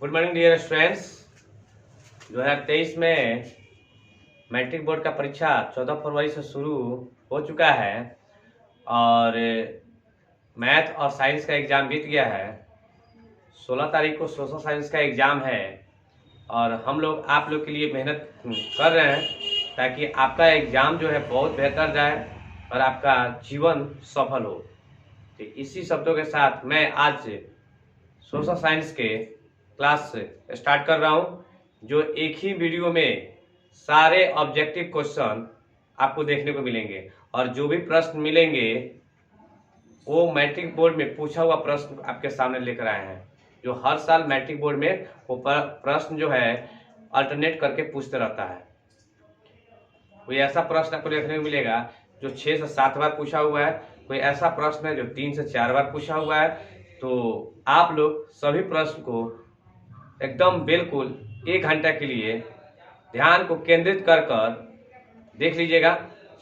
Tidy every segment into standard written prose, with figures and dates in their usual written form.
Good morning dear students. 2023 में matric board का परीक्षा 14 फरवरी से शुरू हो चुका है और मैथ और साइंस का एग्ज़ाम बीत गया है। 16 तारीख को सोशल साइंस का एग्ज़ाम है और हम लोग आप लोग के लिए मेहनत कर रहे हैं ताकि आपका एग्ज़ाम जो है बहुत बेहतर जाए और आपका जीवन सफल हो। तो इसी शब्दों के साथ मैं आज से सोशल साइंस के क्लास स्टार्ट कर रहा हूं, जो एक ही वीडियो में सारे ऑब्जेक्टिव क्वेश्चन आपको देखने को मिलेंगे और जो भी प्रश्न मिलेंगे वो मैट्रिक बोर्ड में पूछा हुआ प्रश्न आपके सामने लेकर आए हैं। जो हर साल मैट्रिक बोर्ड में वो प्रश्न जो है अल्टरनेट करके पूछते रहता है। कोई ऐसा प्रश्न आपको देखने को मिलेगा जो 6 से 7 बार पूछा हुआ है, कोई ऐसा प्रश्न है जो 3 से 4 बार पूछा हुआ है। तो आप लोग सभी प्रश्न को एकदम बिल्कुल 1 घंटा के लिए ध्यान को केंद्रित कर देख लीजिएगा।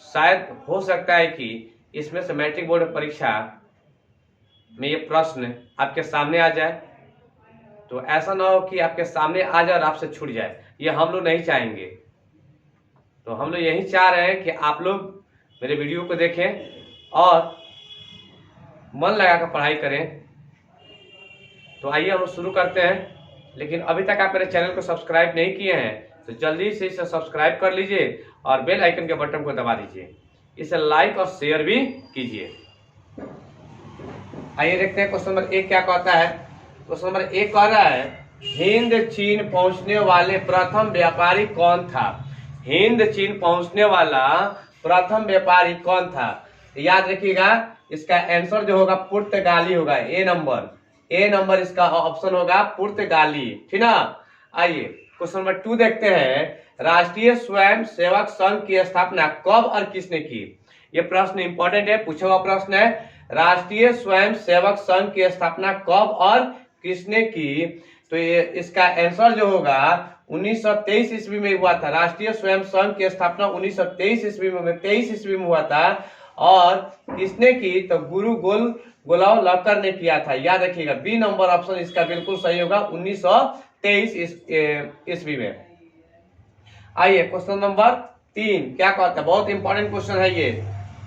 शायद हो सकता है कि इसमें से मैट्रिक बोर्ड परीक्षा में ये प्रश्न आपके सामने आ जाए। तो ऐसा ना हो कि आपके सामने आ जाए और आपसे छूट जाए, ये हम लोग नहीं चाहेंगे। तो हम लोग यही चाह रहे हैं कि आप लोग मेरे वीडियो को देखें और मन लगाकर पढ़ाई करें। तो आइए हम शुरू करते हैं। लेकिन अभी तक आप मेरे चैनल को सब्सक्राइब नहीं किए हैं तो जल्दी से इसे सब्सक्राइब कर लीजिए और बेल आइकन के बटन को दबा दीजिए। इसे लाइक और शेयर भी कीजिए। आइए देखते हैं क्वेश्चन नंबर 1 क्या कहता है। क्वेश्चन नंबर 1 कह रहा है, हिंद चीन पहुंचने वाले प्रथम व्यापारी कौन था? हिंद चीन पहुंचने वाला प्रथम व्यापारी कौन था? याद रखिएगा, इसका आंसर जो होगा पुर्तगाली होगा। ए नंबर इसका ऑप्शन होगा पुर्तगाली, ठीक ना। आइए क्वेश्चन नंबर 2 देखते हैं। राष्ट्रीय स्वयं सेवक संघ की स्थापना कब और किसने की? ये प्रश्न इंपॉर्टेंट है, पूछा हुआ प्रश्न है। राष्ट्रीय स्वयं सेवक संघ की स्थापना कब और किसने की? तो ये इसका आंसर जो होगा 1923 ईस्वी में हुआ था। राष्ट्रीय स्वयं संघ की स्थापना 1923 ईस्वी में 23 ईस्वी में हुआ था। और किसने की? तो गुरु गोलाव लकर ने किया था। याद रखिएगा, बी नंबर ऑप्शन इसका बिल्कुल सही होगा, 1923 ईस्वी में। आइए क्वेश्चन नंबर 3 क्या कहता है, बहुत इंपॉर्टेंट क्वेश्चन है ये,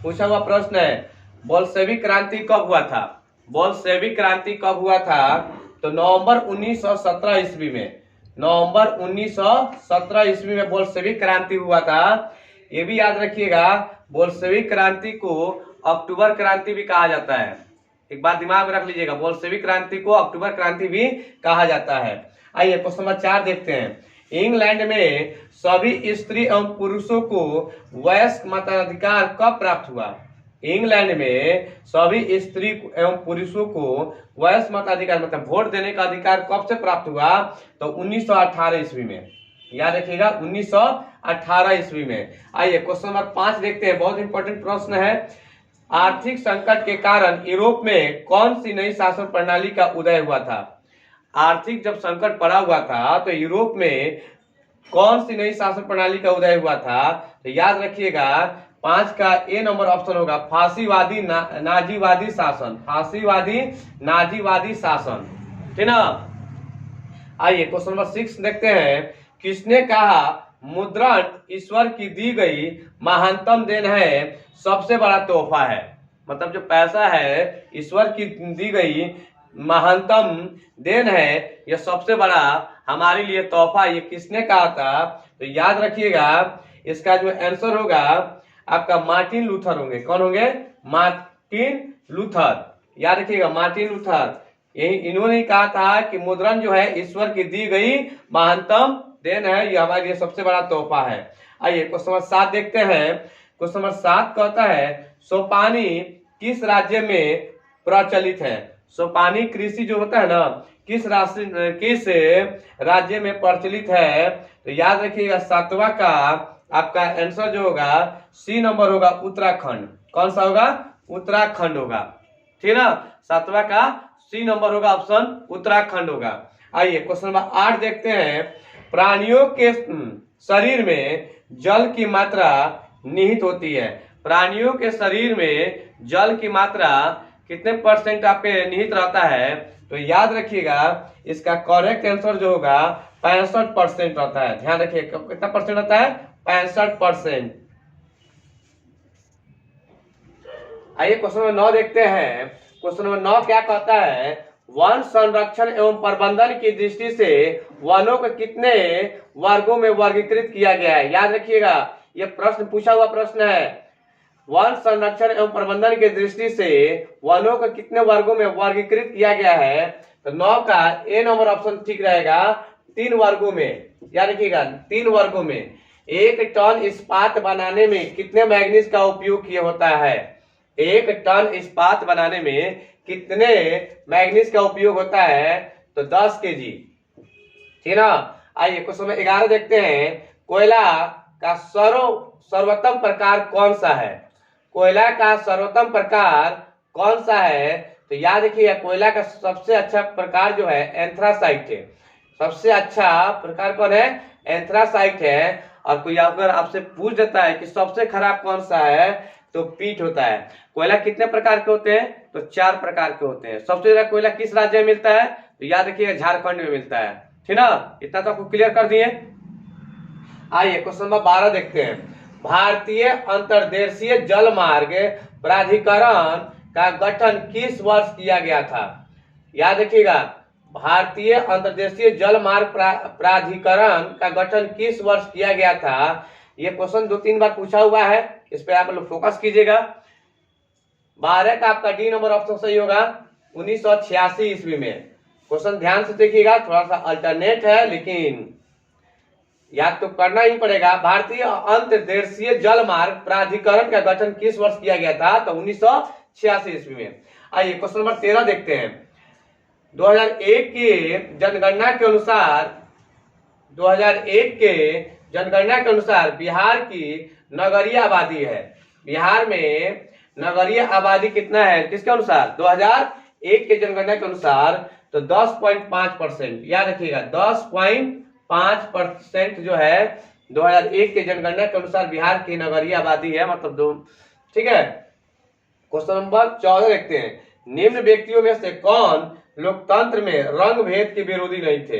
पूछा हुआ प्रश्न है। बोल्शेविक क्रांति कब हुआ था? बोल्शेविक क्रांति कब हुआ था? तो नवंबर 1917 ईस्वी में। नवंबर 1917 ईस्वी में बोल्शेविक क्रांति हुआ था। ये भी याद रखिएगा, बोल्शेविक क्रांति को अक्टूबर क्रांति भी कहा जाता है। एक बात दिमाग में रख लीजिएगा, बोल्शेविक क्रांति को अक्टूबर क्रांति भी कहा जाता है। आइए क्वेश्चन नंबर 4 देखते हैं। इंग्लैंड में सभी स्त्री एवं पुरुषों को वयस्क मताधिकार कब प्राप्त हुआ? इंग्लैंड में सभी स्त्री एवं पुरुषों को वयस्क मताधिकार मतलब वोट देने का अधिकार कब से प्राप्त हुआ? तो 1918 ईस्वी में। याद रखिएगा, 1918 ईस्वी में। आइए क्वेश्चन नंबर 5 देखते हैं, बहुत इंपॉर्टेंट प्रश्न है। आर्थिक संकट के कारण यूरोप में कौन सी नई शासन प्रणाली का उदय हुआ था? आर्थिक जब संकट पड़ा हुआ था तो यूरोप में कौन सी नई शासन प्रणाली का उदय हुआ था? तो याद रखिएगा, 5 का ए नंबर ऑप्शन होगा फांसीवादी नाजीवादी शासन। फांसीवादी नाजीवादी शासन, ठीक ना। आइए क्वेश्चन नंबर 6 देखते हैं। किसने कहा मुद्रण ईश्वर की दी गई महानतम देन है, सबसे बड़ा तोहफा है? मतलब जो पैसा है ईश्वर की दी गई महानतम देन है, यह सबसे बड़ा हमारे लिए तोहफा, ये किसने कहा था? तो याद रखिएगा, इसका जो आंसर होगा आपका मार्टिन लूथर होंगे। कौन होंगे? Martin Luther. याद रखिएगा, मार्टिन लूथर, यही इन्होंने कहा था कि मुद्रण जो है ईश्वर की दी गई महानतम देन है, यह हमारे लिए सबसे बड़ा तोहफा है। आइए क्वेश्चन नंबर 7 देखते हैं। क्वेश्चन नंबर 7 कहता है, सोपानी किस राज्य में प्रचलित है? सोपानी कृषि जो होता है ना, किस राज्य में प्रचलित है? तो याद रखिएगा, 7वां का आपका आंसर जो होगा सी नंबर होगा, उत्तराखंड। कौन सा होगा? उत्तराखंड होगा, ठीक ना। 7वां का सी नंबर होगा, ऑप्शन उत्तराखंड होगा। आइए क्वेश्चन नंबर 8 देखते हैं। प्राणियों के शरीर में जल की मात्रा निहित होती है। प्राणियों के शरीर में जल की मात्रा कितने % आपके निहित रहता है? तो याद रखिएगा इसका करेक्ट आंसर जो होगा 65% रहता है। ध्यान रखिए कितना परसेंट रहता है, 65%। आइए क्वेश्चन नंबर 9 देखते हैं। क्वेश्चन नंबर 9 क्या कहता है, वन संरक्षण एवं प्रबंधन की दृष्टि से वनों को कितने वर्गों में वर्गीकृत किया गया है। याद रखिएगा यह प्रश्न पूछा हुआ प्रश्न है। वन संरक्षण एवं प्रबंधन की दृष्टि से वनों को कितने वर्गों में वर्गीकृत किया गया है। तो 9 का ए नंबर ऑप्शन ठीक रहेगा, 3 वर्गों में। याद रखिएगा 3 वर्गों में। 1 टन इस्पात बनाने में कितने मैग्नीज का उपयोग किया होता है। 1 टन इस्पात बनाने में कितने मैग्नीज का उपयोग होता है, तो 10 केजी। ठीक ना। आइए क्वेश्चन नंबर 11 देखते हैं। कोयला का सर्वोत्तम प्रकार कौन सा है। कोयला का सर्वोत्तम प्रकार कौन सा है। तो याद रखिएगा कोयला का सबसे अच्छा प्रकार जो है एंथ्रासाइट है। सबसे अच्छा प्रकार कौन है, एंथ्रासाइट है। और कोई अगर आपसे पूछ देता है कि सबसे खराब कौन सा है, तो पीट होता है। कोयला कितने प्रकार के होते हैं, तो 4 प्रकार के होते हैं। सबसे ज्यादा कोयला किस राज्य में मिलता है, तो याद रखिए झारखंड में मिलता है। ठीक ना, इतना तो आपको क्लियर कर दिए। आइए क्वेश्चन नंबर 12 देखते हैं। भारतीय अंतर्देशीय जल मार्ग प्राधिकरण का गठन किस वर्ष किया गया था। याद रखिएगा भारतीय अंतर्देशीय जल मार्ग प्राधिकरण का गठन किस वर्ष किया गया था। ये क्वेश्चन 2-3 बार पूछा हुआ है, इस पे आप लोग फोकस कीजिएगा। 12 का आपका डी नंबर ऑप्शन सही होगा, 1986 ईस्वी में। क्वेश्चन ध्यान से देखिएगा, थोड़ा सा अल्टरनेट है लेकिन याद तो करना ही पड़ेगा। भारतीय अंतर्देशीय जल मार्ग प्राधिकरण का गठन किस वर्ष किया गया था, तो 1986 ईस्वी में। आइए क्वेश्चन नंबर 13 देखते हैं। 2001 की जनगणना के अनुसार 2001 के जनगणना के अनुसार बिहार की नगरीय आबादी है। बिहार में नगरीय आबादी कितना है किसके अनुसार, 2001 के जनगणना के अनुसार तो 10.5%। याद रखिएगा 10.5% जो है 2001 के जनगणना के अनुसार बिहार की नगरीय आबादी है, मतलब 2। ठीक है। क्वेश्चन नंबर 14 देखते हैं। निम्न व्यक्तियों में से कौन लोकतंत्र में रंग भेद के विरोधी नहीं थे।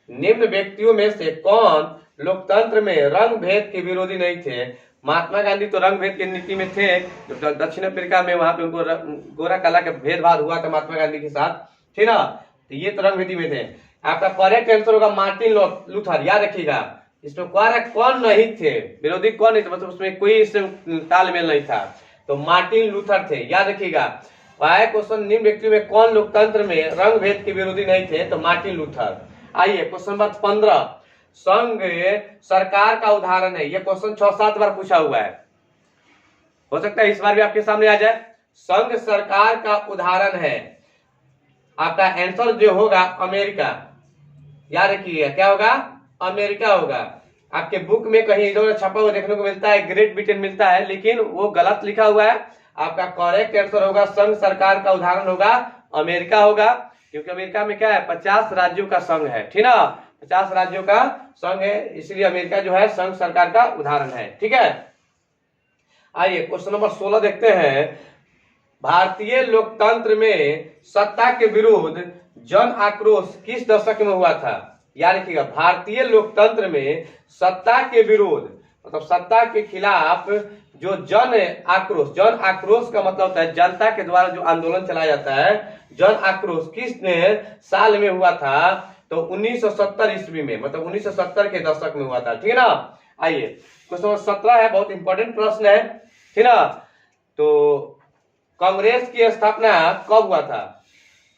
निम्न व्यक्तियों में से कौन लोकतंत्र में रंग भेद के विरोधी नहीं थे। महात्मा गांधी तो रंग भेद की नीति में थे। तो दक्षिण अफ्रीका में वहां पे उनको गोरा काला का भेदभाव हुआ था महात्मा गांधी के साथ, ठीक ना। तो ये तो रंग भेदी में थे। आपका करेक्ट आंसर होगा मार्टिन लूथर। याद रखिएगा इसमें कौन नहीं थे, विरोधी कौन नहीं थे, मतलब उसमें कोई इससे तालमेल नहीं था, तो मार्टिन लूथर थे। याद रखिएगा क्वेश्चन निम्न व्यक्तियों में कौन लोकतंत्र में रंग भेद के विरोधी नहीं थे, तो मार्टिन लूथर। आइए क्वेश्चन नंबर 15 संघ सरकार का उदाहरण है। यह क्वेश्चन 6-7 बार पूछा हुआ है, हो सकता है इस बार भी आपके सामने आ जाए। संघ सरकार का उदाहरण है, आपका आंसर जो होगा अमेरिका। याद रखिएगा क्या होगा, अमेरिका होगा। आपके बुक में कहीं इधर छपा हुआ देखने को मिलता है ग्रेट ब्रिटेन मिलता है, लेकिन वो गलत लिखा हुआ है। आपका करेक्ट आंसर होगा संघ सरकार का उदाहरण होगा अमेरिका होगा, क्योंकि अमेरिका में क्या है 50 राज्यों का संघ है, ठीक ना। 50 राज्यों का संघ है, इसलिए अमेरिका जो है संघ सरकार का उदाहरण है। ठीक है। आइए क्वेश्चन नंबर 16 देखते हैं। भारतीय लोकतंत्र में सत्ता के विरुद्ध जन आक्रोश किस दशक में हुआ था। याद रखिएगा भारतीय लोकतंत्र में सत्ता के विरुद्ध मतलब सत्ता के खिलाफ जो जन आक्रोश का मतलब होता है जनता के द्वारा जो आंदोलन चलाया जाता है, जन आक्रोश किस साल में हुआ था, तो 1970 ईस्वी में, मतलब 1970 के दशक में हुआ था, ठीक है ना। आइए क्वेश्चन 17 है, बहुत इंपॉर्टेंट प्रश्न है, ठीक ना। तो कांग्रेस की स्थापना कब हुआ था।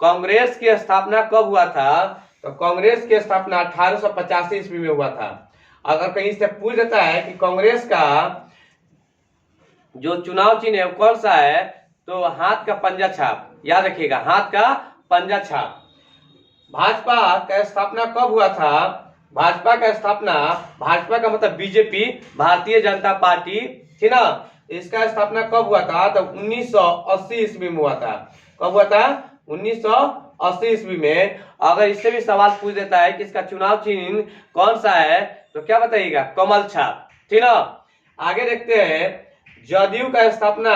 कांग्रेस की स्थापना कब हुआ था, तो कांग्रेस की स्थापना 1885 ईस्वी में हुआ था। अगर कहीं से पूछ देता है कि कांग्रेस का जो चुनाव चिन्ह है कौन सा है, तो हाथ का पंजा छाप। याद रखिएगा हाथ का पंजा छाप। भाजपा का स्थापना कब हुआ था। भाजपा का स्थापना, भाजपा का मतलब बीजेपी, भारतीय जनता पार्टी, ठीक ना। इसका स्थापना कब हुआ था, तो 1980 ईस्वी में हुआ था। कब हुआ था, 1980 ईस्वी में। अगर इससे भी सवाल पूछ देता है कि इसका चुनाव चिन्ह कौन सा है, तो क्या बताइएगा, कमल छाप, ठीक ना। आगे देखते हैं। जदयू का स्थापना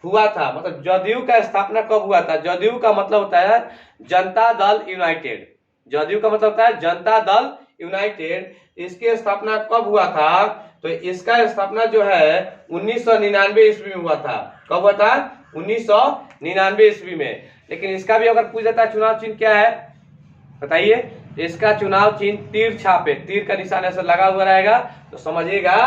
हुआ था, मतलब जदयू का स्थापना कब हुआ था? जदयू का मतलब होता है जनता दल यूनाइटेड। जदयू का मतलब होता है जनता दल यूनाइटेड। इसकी स्थापना कब हुआ था? तो इसका स्थापना जो है 1999 ईस्वी में हुआ था। कब हुआ था? 1999 ईस्वी में। लेकिन इसका भी अगर पूछ जाता है चुनाव चिन्ह क्या है, बताइए। इसका चुनाव चिन्ह तीर छाप है, तीर का निशान ऐसा लगा हुआ रहेगा, तो समझिएगा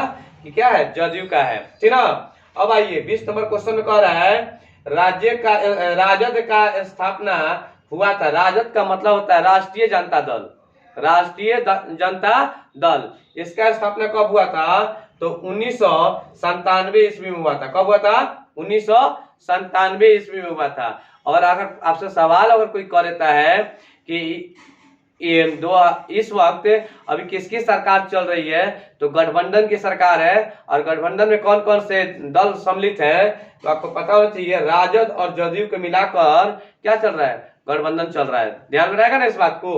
कि क्या है, जदयू का है, ठीक ना। अब आइए 20 नंबर क्वेश्चन में कह रहा है राजद का स्थापना हुआ था। राजद का मतलब होता है राष्ट्रीय जनता दल, राष्ट्रीय जनता दल। इसका स्थापना कब हुआ था? तो 1997 ईस्वी में हुआ था। कब हुआ था? 1997 ईस्वी में हुआ था। और अगर आपसे सवाल अगर कोई कर देता है कि इस वक्त अभी किसकी सरकार चल रही है, तो गठबंधन की सरकार है। और गठबंधन में कौन कौन से दल सम्मिलित है, तो आपको पता होना चाहिए राजद और जदयू को मिलाकर क्या चल रहा है, गठबंधन चल रहा है। ध्यान में रहेगा ना इस बात को।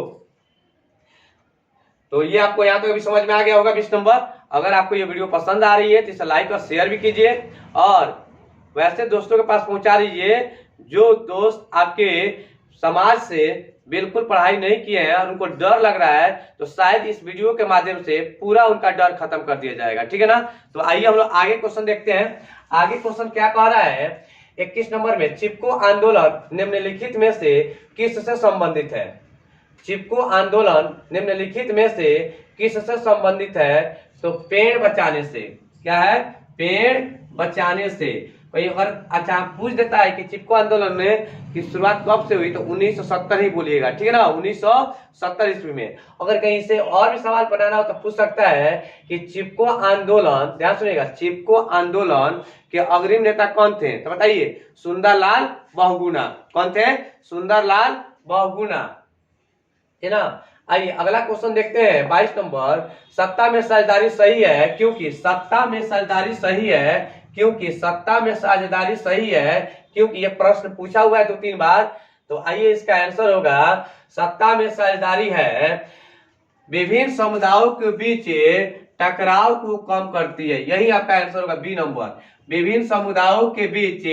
तो ये आपको यहाँ तक अभी समझ में आ गया होगा 20 नंबर। अगर आपको ये वीडियो पसंद आ रही है तो इसे लाइक और शेयर भी कीजिए, और वैसे दोस्तों के पास पहुंचा दीजिए जो दोस्त आपके समाज से बिल्कुल पढ़ाई नहीं किए हैं और उनको डर लग रहा है, तो शायद इस वीडियो के माध्यम से पूरा उनका डर खत्म कर दिया जाएगा, ठीक है ना। तो आइए हम लोग आगे क्वेश्चन देखते हैं। आगे क्वेश्चन क्या कह रहा है 21 नंबर में, चिपको आंदोलन निम्नलिखित में से किससे संबंधित है? चिपको आंदोलन निम्नलिखित में से किससे संबंधित है? तो पेड़ बचाने से। क्या है? पेड़ बचाने से। भाई अगर अच्छा पूछ देता है कि चिपको आंदोलन में की शुरुआत कब से हुई, तो 1970 ही बोलिएगा, ठीक है ना, 1970 ईस्वी में। अगर कहीं से और भी सवाल बनाना हो तो पूछ सकता है कि चिपको आंदोलन, ध्यान सुनिएगा, चिपको आंदोलन के अग्रिम नेता कौन थे, तो बताइए। सुंदरलाल बहुगुणा। कौन थे? सुंदरलाल बहुगुणा, है ना। आइए अगला क्वेश्चन देखते हैं 22 नंबर। सत्ता में साझेदारी सही है क्योंकि, सत्ता में साझेदारी सही है क्योंकि, सत्ता में साझेदारी सही है क्योंकि, ये प्रश्न पूछा हुआ है 2-3 बार। तो आइए इसका आंसर होगा सत्ता में साझेदारी है विभिन्न समुदायों के बीच टकराव को कम करती है। यही आपका आंसर होगा बी नंबर। विभिन्न समुदायों के बीच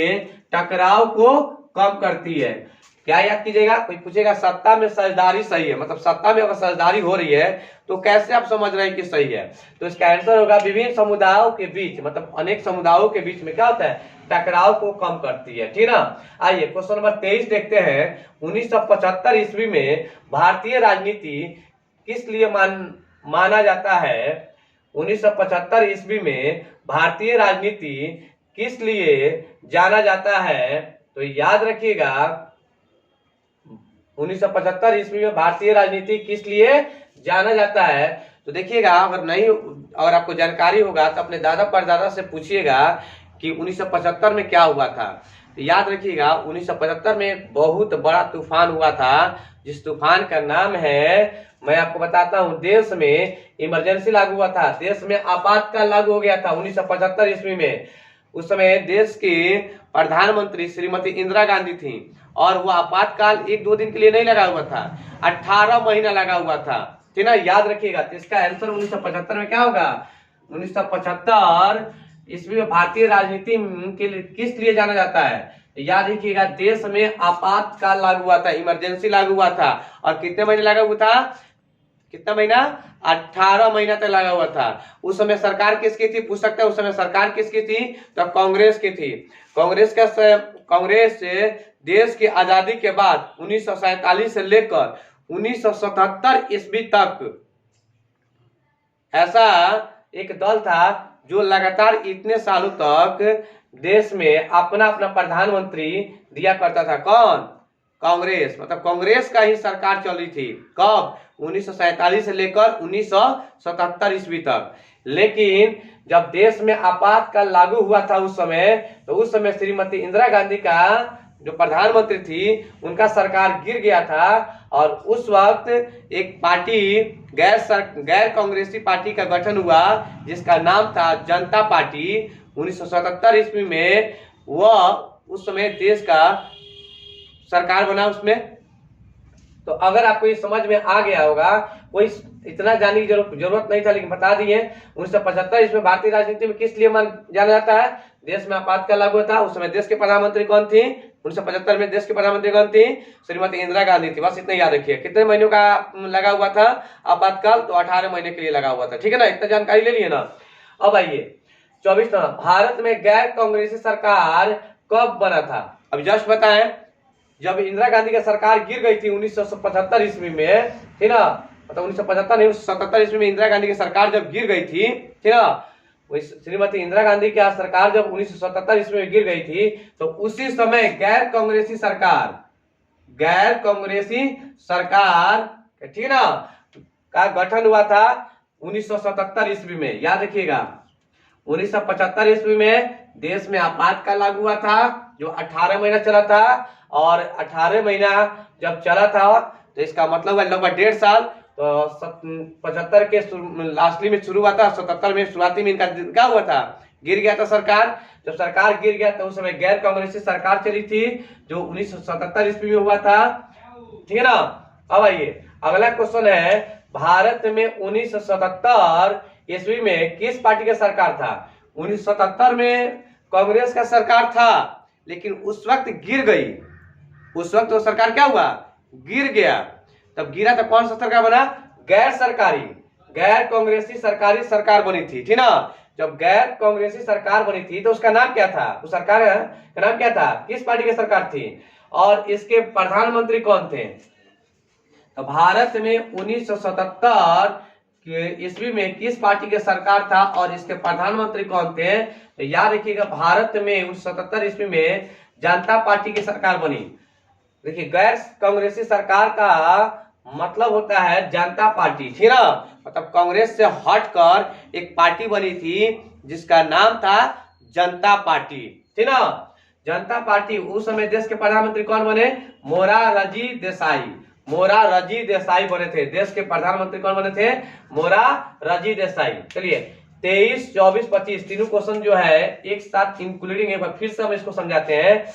टकराव को कम करती है। क्या याद कीजिएगा, कोई पूछेगा सत्ता में साझेदारी सही है, मतलब सत्ता में अगर साझेदारी हो रही है तो कैसे आप समझ रहे हैं कि सही है, तो इसका आंसर होगा विभिन्न समुदायों के बीच, मतलब अनेक समुदायों के बीच में क्या होता है, टकराव को कम करती है, ठीक ना। आइए क्वेश्चन नंबर 23 देखते हैं। 1975 ईस्वी में भारतीय राजनीति किस लिए माना जाता है? 1975 ईस्वी में भारतीय राजनीति किस लिए जाना जाता है? तो याद रखिएगा 1975 ईस्वी में भारतीय राजनीति किस लिए जाना जाता है। तो देखिएगा अगर आपको जानकारी होगा तो अपने दादा परदादा से पूछिएगा कि 1975 में क्या हुआ था। तो याद रखिएगा 1975 में बहुत बड़ा तूफान हुआ था, जिस तूफान का नाम है, मैं आपको बताता हूं, देश में इमरजेंसी लागू हुआ था, देश में आपातकाल लागू हो गया था 1975 ईस्वी में। उस समय देश की प्रधानमंत्री श्रीमती इंदिरा गांधी थी, और वो आपातकाल 1-2 दिन के लिए नहीं लगा हुआ था, 18 महीना लगा हुआ था, ठीक ना। याद रखिएगा। तो इसका आंसर 1975 में क्या होगा? 1975 ईस्वी में भारतीय राजनीति के लिए किस लिए जाना जाता है? याद रखिएगा देश में आपातकाल लागू हुआ था, इमरजेंसी लागू हुआ था, और कितने महीने लगा हुआ था? कितना महीना? 18 महीना तक लगा हुआ था। उस समय सरकार किसकी थी, पूछ सकते हैं उस समय सरकार किसकी थी? तो कांग्रेस की थी। कांग्रेस से देश की आजादी के बाद 1947 से लेकर 1977 ईस्वी तक ऐसा एक दल था जो लगातार इतने सालों तक देश में अपना अपना प्रधानमंत्री दिया करता था। कौन? कांग्रेस। मतलब कांग्रेस का ही सरकार चली थी। कब? 1947 से लेकर 1977 ईस्वी तक। लेकिन जब देश में आपातकाल लागू हुआ था उस समय, तो उस समय श्रीमती इंदिरा गांधी का जो प्रधानमंत्री थी उनका सरकार गिर गया था, और उस वक्त एक पार्टी गैर कांग्रेसी पार्टी का गठन हुआ जिसका नाम था जनता पार्टी। 1977 ईस्वी में वह उस समय देश का सरकार बना उसमें। तो तो अगर आपको ये समझ में आ गया होगा, कोई इतना जानने की जरूरत नहीं था, लेकिन बता दिए। 1975 इसमें भारतीय राजनीति में किस लिए जाना जाता है? देश में आपातकाल लागू था। उस समय देश के प्रधानमंत्री कौन थी? 1975 में देश के प्रधानमंत्री कौन थी? श्रीमती इंदिरा गांधी थी। बस इतना याद रखिए। कितने महीनों का लगा हुआ था आपातकाल? तो 18 महीने के लिए लगा हुआ था। ठीक है ना, इतना जानकारी ले लिए ना। अब आइए 24 नंबर, भारत में गैर कांग्रेसी सरकार कब बना था? अभी जस्ट बताएं, जब इंदिरा गांधी की सरकार गिर गई थी 1975 ईस्वी में, ठीक ना, मतलब 1975 नहीं 1977 ईस्वी में इंदिरा गांधी की सरकार जब गिर गई थी, ठीक ना, श्रीमती इंदिरा गांधी की सरकार जब 1977 ईस्वी में गिर गई थी, तो उसी समय गैर कांग्रेसी सरकार, ठीक ना, का गठन हुआ था 1977 ईस्वी में। याद रखिएगा, 1975 ईस्वी में देश में आपातकाल लागू हुआ था, जो 18 महीना चला था। और 18 महीना जब चला था, तो इसका मतलब है लगभग 1.5 साल। तो 75 के लास्टली में शुरू हुआ था, 77 में शुरुआती में इनका क्या हुआ था? गिर गया था सरकार। जब सरकार गिर गया तो उस समय गैर कांग्रेसी सरकार चली थी, जो 1977 ईस्वी में हुआ था। ठीक है ना। अब आइए अगला क्वेश्चन है, भारत में 1977 ईस्वी में किस पार्टी का सरकार था? 1977 में कांग्रेस का सरकार था, लेकिन उस वक्त गिर गई। उस वक्त वो सरकार क्या हुआ? गिर गया। तब गिरा तो कौन सा सरकार बना? गैर सरकारी, गैर कांग्रेसी सरकारी सरकार बनी थी। ठीक ना। जब गैर कांग्रेसी सरकार बनी थी तो उसका नाम क्या था? उस सरकार का नाम क्या था? किस पार्टी की सरकार थी? और इसके प्रधानमंत्री कौन थे? तो भारत में 1977 ईस्वी में किस पार्टी की सरकार था और इसके प्रधानमंत्री कौन थे? तो याद रखिएगा, भारत में 1977 ईस्वी में जनता पार्टी की सरकार बनी। देखिए, गैर कांग्रेसी सरकार का मतलब होता है जनता पार्टी। ठीक ना। मतलब कांग्रेस से हटकर एक पार्टी बनी थी जिसका नाम था जनता पार्टी। ठीक ना। जनता पार्टी। उस समय देश के प्रधानमंत्री कौन बने? मोरारजी देसाई। मोरारजी देसाई बने थे। देश के प्रधानमंत्री कौन बने थे? मोरारजी देसाई। चलिए 23, 24, 25 तीनों क्वेश्चन जो है एक साथ इंक्लूडिंग, एक बार फिर से हम इसको समझाते हैं।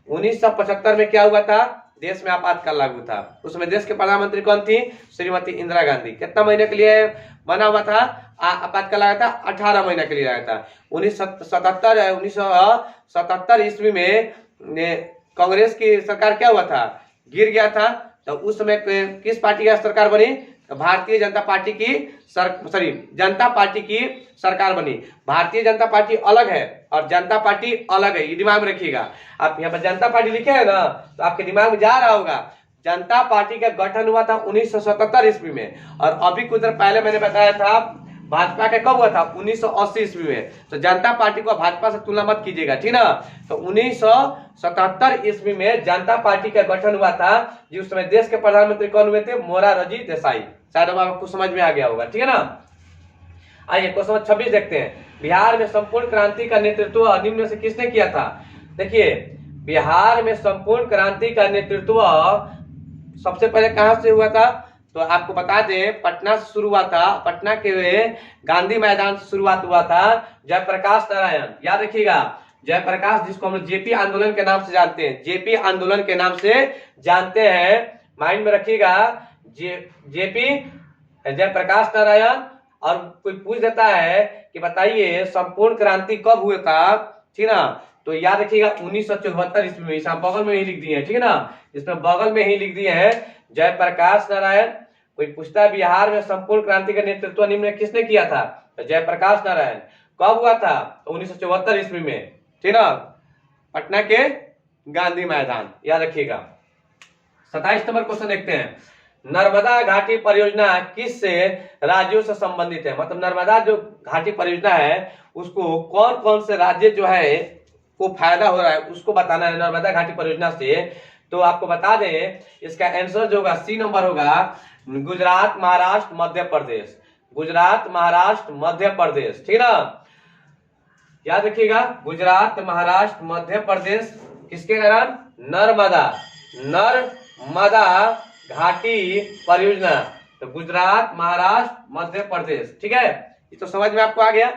1975 में क्या हुआ था? देश में आपातकाल लागू था। उसमें देश के प्रधानमंत्री कौन थी? श्रीमती इंदिरा गांधी। कितना महीने के लिए बना हुआ था आपातकाल? लगा था 18 महीने के लिए लगा था। 1977 ईस्वी में कांग्रेस की सरकार क्या हुआ था? गिर गया था। तो उस समय किस पार्टी की सरकार बनी? भारतीय जनता पार्टी की जनता पार्टी की सरकार बनी। भारतीय जनता पार्टी अलग है और जनता पार्टी अलग है, ये दिमाग में रखिएगा। आप यहाँ पर जनता पार्टी लिखे है ना, तो आपके दिमाग में जा रहा होगा जनता पार्टी का गठन हुआ था 1977 ईस्वी में, और अभी कुछ देर पहले मैंने बताया था भाजपा का कब हुआ था? 1980 ईस्वी में। तो जनता पार्टी को भाजपा से तुलना मत कीजिएगा, ठीक ना। तो 1977 ईस्वी में जनता पार्टी का गठन हुआ था, जिस समय देश के प्रधानमंत्री कौन हुए थे? मोरारजी देसाई। शायद अब आपको समझ में आ गया होगा, ठीक है ना। आइए क्वेश्चन 26 देखते हैं। बिहार में संपूर्ण क्रांति का नेतृत्व निम्न में से किसने किया था? देखिए, बिहार में संपूर्ण क्रांति का नेतृत्व सबसे पहले कहां से हुआ था? तो आपको बता दें, पटना से शुरू हुआ था। पटना के गांधी मैदान से शुरुआत हुआ था। जयप्रकाश नारायण, याद रखिएगा, जयप्रकाश, जिसको हम जेपी आंदोलन के नाम से जानते हैं, जेपी आंदोलन के नाम से जानते हैं, माइंड में रखिएगा। जेपी जयप्रकाश नारायण। और कोई पूछ देता है कि बताइए संपूर्ण क्रांति कब हुआ था, ठीक ना, तो याद रखिएगा 1974 ईस्वी में। इसे बगल में ही लिख दिए हैं, ठीक है ना, इसमें बगल में ही लिख दिए हैं जयप्रकाश नारायण। कोई पूछता है बिहार में संपूर्ण क्रांति का नेतृत्व निम्न में किसने किया था? तो जयप्रकाश नारायण। कब हुआ था? तो 1974 ईस्वी में, ठीक ना, पटना के गांधी मैदान, याद रखिएगा। 27 नंबर क्वेश्चन देखते हैं। नर्मदा घाटी परियोजना किस से राज्यों से संबंधित है? मतलब नर्मदा जो घाटी परियोजना है उसको कौन कौन से राज्य जो है को फायदा हो रहा है उसको बताना है नर्मदा घाटी परियोजना से। तो आपको बता दें, इसका आंसर जो होगा सी नंबर होगा, गुजरात, महाराष्ट्र, मध्य प्रदेश। गुजरात, महाराष्ट्र, मध्य प्रदेश, ठीक ना। याद रखिएगा, गुजरात, महाराष्ट्र, मध्य प्रदेश, किसके कारण? नर्मदा घाटी परियोजना। तो गुजरात, महाराष्ट्र, मध्य प्रदेश, ठीक है, ये तो समझ में आपको आ गया।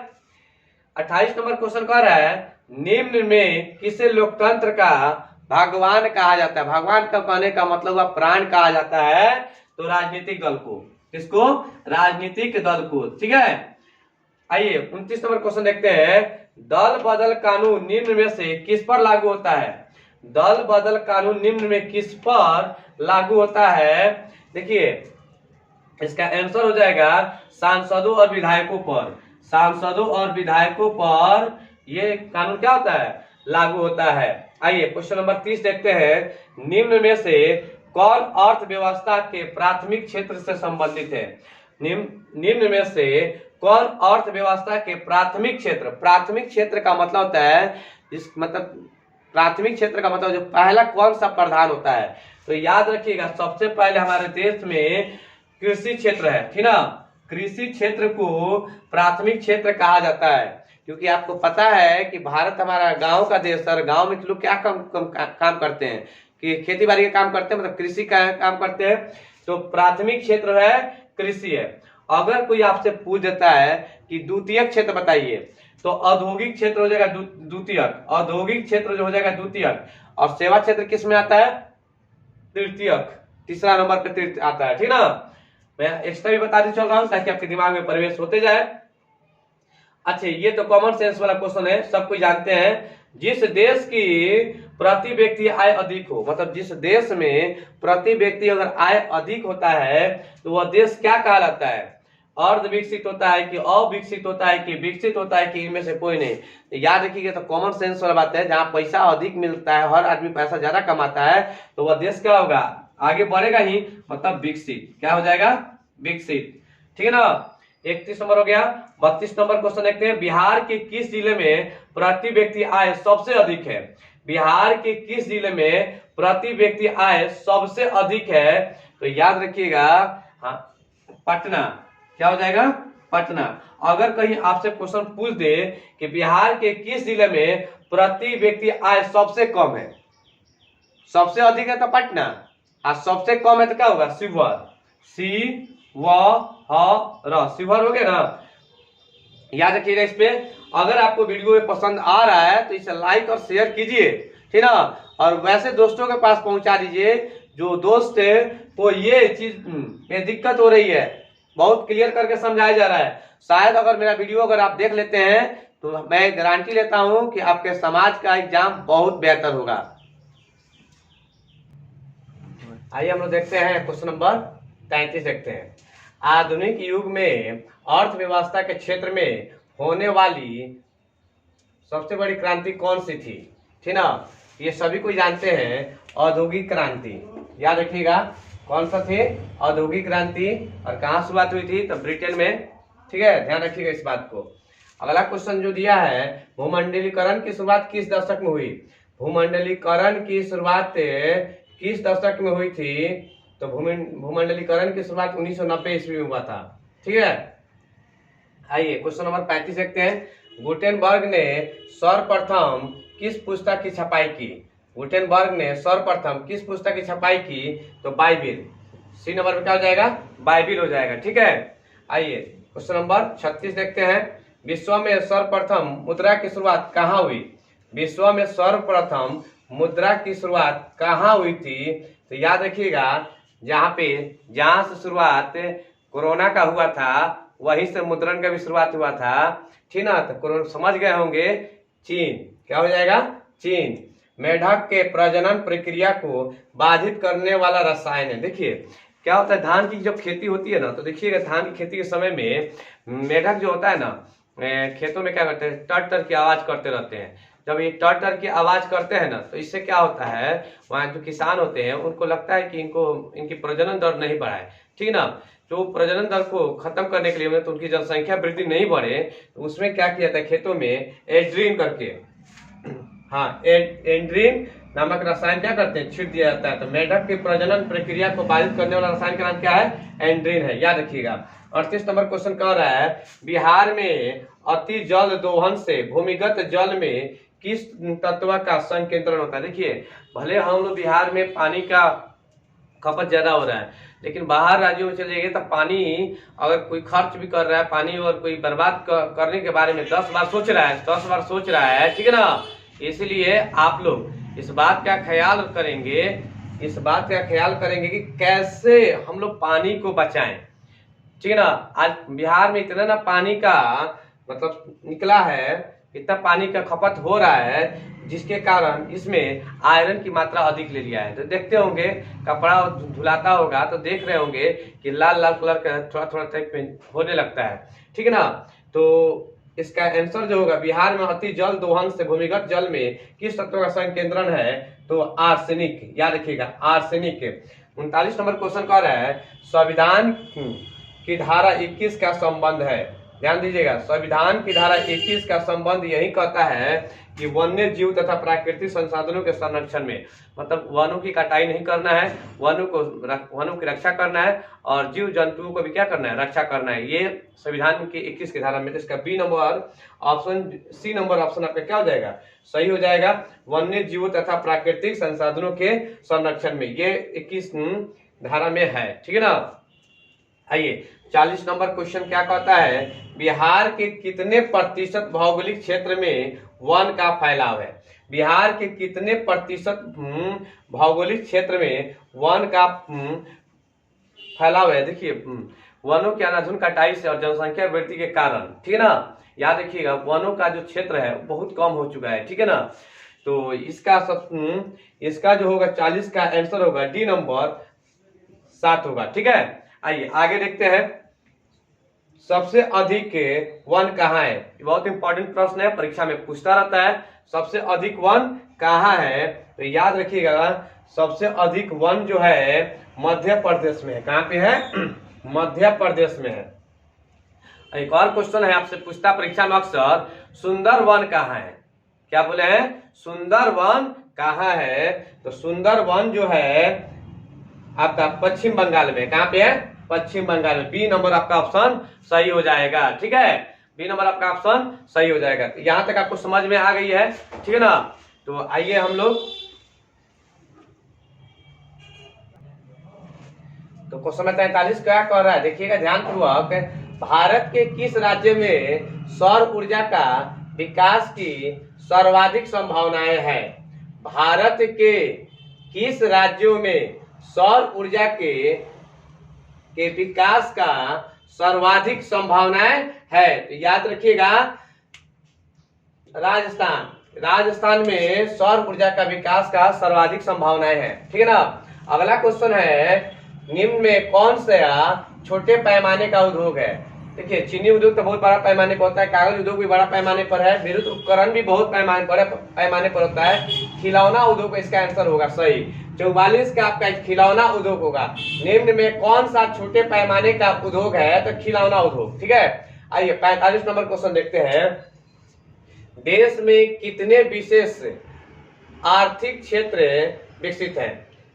28 नंबर क्वेश्चन कह रहा है, निम्न में किसे लोकतंत्र का भगवान कहा जाता है। भगवान का कहने का मतलब हुआ प्राण कहा जाता है। तो राजनीतिक दल को, किसको? राजनीतिक दल को। ठीक है, आइए 29 नंबर क्वेश्चन देखते हैं। दल बदल कानून निम्न में से किस पर लागू होता है? दल बदल कानून निम्न में किस पर लागू होता है? देखिए इसका आंसर हो जाएगा सांसदों और विधायकों पर। सांसदों और विधायकों पर ये कानून क्या होता है? लागू होता है। आइए क्वेश्चन नंबर 30 देखते हैं। निम्न में से कौन अर्थव्यवस्था के प्राथमिक क्षेत्र से संबंधित है? निम्न में से कौन अर्थव्यवस्था के प्राथमिक क्षेत्र? प्राथमिक क्षेत्र का मतलब होता है प्राथमिक क्षेत्र का मतलब जो पहला कौन सा प्रधान होता है? तो याद रखिएगा, सबसे पहले हमारे देश में कृषि क्षेत्र है, ठीक ना। कृषि क्षेत्र को प्राथमिक क्षेत्र कहा जाता है, क्योंकि आपको पता है कि भारत हमारा गांव का देश है। गांव में लोग क्या काम करते हैं कि खेती बाड़ी का काम करते हैं, मतलब कृषि का काम करते हैं। तो प्राथमिक क्षेत्र है कृषि है। अगर कोई आपसे पूछ देता है कि द्वितीयक क्षेत्र बताइए, तो औद्योगिक क्षेत्र हो जाएगा द्वितीयक। औद्योगिक क्षेत्र जो हो जाएगा द्वितीयक, और सेवा क्षेत्र किस में आता है? तृतीयक। तीसरा नंबर पे तृतीय आता है, ठीक ना। मैं एक्स्ट्रा भी बताते चल रहा हूं ताकि आपके दिमाग में प्रवेश होते जाए। अच्छा, ये तो कॉमन सेंस वाला क्वेश्चन है, सब कोई जानते हैं। जिस देश की प्रति व्यक्ति आय अधिक हो, मतलब जिस देश में प्रति व्यक्ति अगर आय अधिक होता है तो वह देश क्या कहलाता है? अर्ध विकसित होता है कि अविकसित होता है कि विकसित होता है कि इनमें से कोई नहीं? तो याद रखिएगा, तो कॉमन सेंस वाला बात है। जहां पैसा अधिक मिलता है, हर आदमी पैसा ज्यादा कमाता है, तो वह देश क्या होगा? आगे बढ़ेगा ही, मतलब विकसित। क्या हो जाएगा? विकसित। ठीक है ना। 31 नंबर हो गया। 32 नंबर क्वेश्चन देखते हैं। बिहार के किस जिले में प्रति व्यक्ति आय सबसे अधिक है? बिहार के किस जिले में प्रति व्यक्ति आय सबसे अधिक है? तो याद रखिएगा, हाँ, पटना। क्या हो जाएगा? पटना। अगर कहीं आपसे क्वेश्चन पूछ दे कि बिहार के किस जिले में प्रति व्यक्ति आय सबसे कम है, सबसे अधिक है तो पटना, और सबसे कम है तो क्या होगा? शिवहर। शिवहर हो गया ना। याद रखिएगा इस पे। अगर आपको वीडियो पसंद आ रहा है तो इसे लाइक और शेयर कीजिए, ठीक ना। और वैसे दोस्तों के पास पहुंचा दीजिए जो दोस्त है तो ये चीज में दिक्कत हो रही है, बहुत क्लियर करके समझाया जा रहा है। शायद अगर मेरा वीडियो अगर आप देख लेते हैं तो मैं गारंटी लेता हूं कि आपके समाज का एग्जाम बहुत बेहतर होगा। आइए हम लोग देखते हैं क्वेश्चन नंबर 33 देखते हैं। आधुनिक युग में अर्थव्यवस्था के क्षेत्र में होने वाली सबसे बड़ी क्रांति कौन सी थी? ठीक ना, ये सभी कोई जानते हैं, औद्योगिक क्रांति। याद रखिएगा कौन सा थे? औद्योगिक क्रांति। और कहाँ शुरुआत हुई थी? तो ब्रिटेन में। ठीक है, ध्यान रखिएगा इस बात को। अगला क्वेश्चन जो दिया है, भूमंडलीकरण की शुरुआत किस दशक में हुई? भूमंडलीकरण की शुरुआत किस दशक में हुई थी? तो भूमंडलीकरण की शुरुआत 1990 ईस्वी में हुआ था। ठीक है, आइए क्वेश्चन नंबर 35 देखते हैं। गुटेनबर्ग ने सर्वप्रथम किस पुस्तक की छपाई की? गुटेनबर्ग ने सर्वप्रथम किस पुस्तक की छपाई की? तो बाइबिल। सी नंबर पे क्या हो जाएगा? बाइबिल हो जाएगा। ठीक है, आइए क्वेश्चन नंबर 36 देखते हैं। विश्व में सर्वप्रथम मुद्रा की शुरुआत कहाँ हुई? विश्व में सर्वप्रथम मुद्रा की शुरुआत कहाँ हुई थी? तो याद रखिएगा, जहां से शुरुआत कोरोना का हुआ था वहीं से मुद्रण का भी शुरुआत हुआ था। ठीक ना, तो कोरोना समझ गए होंगे, चीन। क्या हो जाएगा? चीन। मेढक के प्रजनन प्रक्रिया को बाधित करने वाला रसायन है। देखिए क्या होता है, धान की जब खेती होती है ना, तो देखिएगा धान की खेती के समय में मेढक जो होता है ना, खेतों में क्या करते हैं? टर टर की आवाज करते रहते हैं। जब ये टर टर की आवाज करते हैं ना, तो इससे क्या होता है, वहाँ जो किसान होते हैं उनको लगता है कि इनकी प्रजनन दर नहीं बढ़ाए। ठीक ना, तो प्रजनन दर को खत्म करने के लिए, तो उनकी जनसंख्या वृद्धि नहीं बढ़े, तो उसमें क्या किया जाता है, खेतों में एड्रीन करके, हाँ, एंड्रीन नामक रसायन क्या करते हैं? छिड़ दिया जाता है। तो मेढक की प्रजनन प्रक्रिया को बाधित करने वाला रसायन का नाम क्या है? एंड्रीन है। याद रखिएगा। 38 नंबर क्वेश्चन कह रहा है, बिहार में अति जल दोहन से भूमिगत जल में किस तत्व का संकेंद्रण होता है? देखिए, भले हम लोग बिहार में पानी का खपत ज्यादा हो रहा है, लेकिन बाहर राज्यों में चले जाइए तो पानी अगर कोई खर्च भी कर रहा है पानी और कोई बर्बाद करने के बारे में 10 बार सोच रहा है, 10 बार सोच रहा है। ठीक है ना, इसलिए आप लोग इस बात का ख्याल करेंगे, इस बात का ख्याल करेंगे कि कैसे हम लोग पानी को बचाएं। ठीक है ना। आज बिहार में इतना ना पानी का मतलब निकला है, इतना पानी का खपत हो रहा है, जिसके कारण इसमें आयरन की मात्रा अधिक ले लिया है। तो देखते होंगे कपड़ा धुलाता होगा तो देख रहे होंगे कि लाल लाल कलर का थोड़ा थोड़ा टाइप में होने लगता है। ठीक है ना। तो इसका आंसर जो होगा, बिहार में अति जल दोहन से भूमिगत जल में किस तत्व का संकेंद्रण है, तो आर्सेनिक। याद रखिएगा आर्सेनिक। 39 नंबर क्वेश्चन कह रहा है संविधान की धारा 21 का संबंध है। ध्यान दीजिएगा, संविधान की धारा 21 का संबंध यही कहता है कि वन्य जीव तथा प्राकृतिक संसाधनों के संरक्षण में, मतलब वनों की कटाई नहीं करना है, वनों की रक्षा करना है और जीव जंतुओं को भी क्या करना है, रक्षा करना है। ये संविधान की 21 की धारा में। तो इसका B number option, C number option आपका क्या हो जाएगा, सही हो जाएगा। वन्य जीवों तथा प्राकृतिक संसाधनों के संरक्षण में ये 21 धारा में है। ठीक है ना। आइए 40 नंबर क्वेश्चन क्या कहता है, बिहार के कितने प्रतिशत भौगोलिक क्षेत्र में वन का फैलाव है। बिहार के कितने प्रतिशत भौगोलिक क्षेत्र में वन का फैलाव है। देखिए वनों की अनाधुन कटाई से और जनसंख्या वृद्धि के कारण, ठीक है ना, याद रखिएगा वनों का जो क्षेत्र है बहुत कम हो चुका है। ठीक है ना। तो इसका जो होगा 40 का आंसर होगा डी नंबर 7 होगा। ठीक है। आइए आगे देखते हैं, सबसे अधिक वन कहाँ है। बहुत इंपॉर्टेंट प्रश्न है, परीक्षा में पूछता रहता है, सबसे अधिक वन कहाँ है। तो याद रखिएगा सबसे अधिक वन जो है मध्य प्रदेश में है। कहाँ पे है, मध्य प्रदेश में है। एक और क्वेश्चन है आपसे पूछता परीक्षा में अक्सर, सुंदर वन कहाँ है। क्या बोले हैं, सुंदर वन कहाँ है। तो सुंदर वन जो है आपका पश्चिम बंगाल में। कहाँ पे है, पश्चिम बंगाल में। बी नंबर आपका ऑप्शन सही हो जाएगा। ठीक है, बी नंबर आपका ऑप्शन सही हो जाएगा। तो यहां तक आपको समझ में आ गई है। ठीक है ना। तो आइए हम लोग, तो क्वेश्चन 43 क्या कह रहा है, देखिएगा ध्यानपूर्वक। भारत के किस राज्य में सौर ऊर्जा का विकास की सर्वाधिक संभावनाएं है। भारत के किस राज्यों में सौर ऊर्जा के विकास का सर्वाधिक संभावनाएं है। तो याद रखिएगा राजस्थान में सौर ऊर्जा का विकास का सर्वाधिक संभावनाएं है। ठीक है ना। अगला क्वेश्चन है, निम्न में कौन सा छोटे पैमाने का उद्योग है। देखिए चीनी उद्योग तो बहुत बड़ा पैमाने पर होता है, कागज उद्योग भी बड़ा पैमाने पर है, विद्युत उपकरण भी बहुत पैमाने पर होता है। खिलौना उद्योग इसका आंसर होगा सही। 44 का आपका खिलौना उद्योग होगा। निम्न में कौन सा छोटे पैमाने का उद्योग है, तो खिलौना उद्योग। ठीक है। आइए 45 नंबर क्वेश्चन देखते हैं, देश में कितने विशेष आर्थिक क्षेत्र विकसित हैं।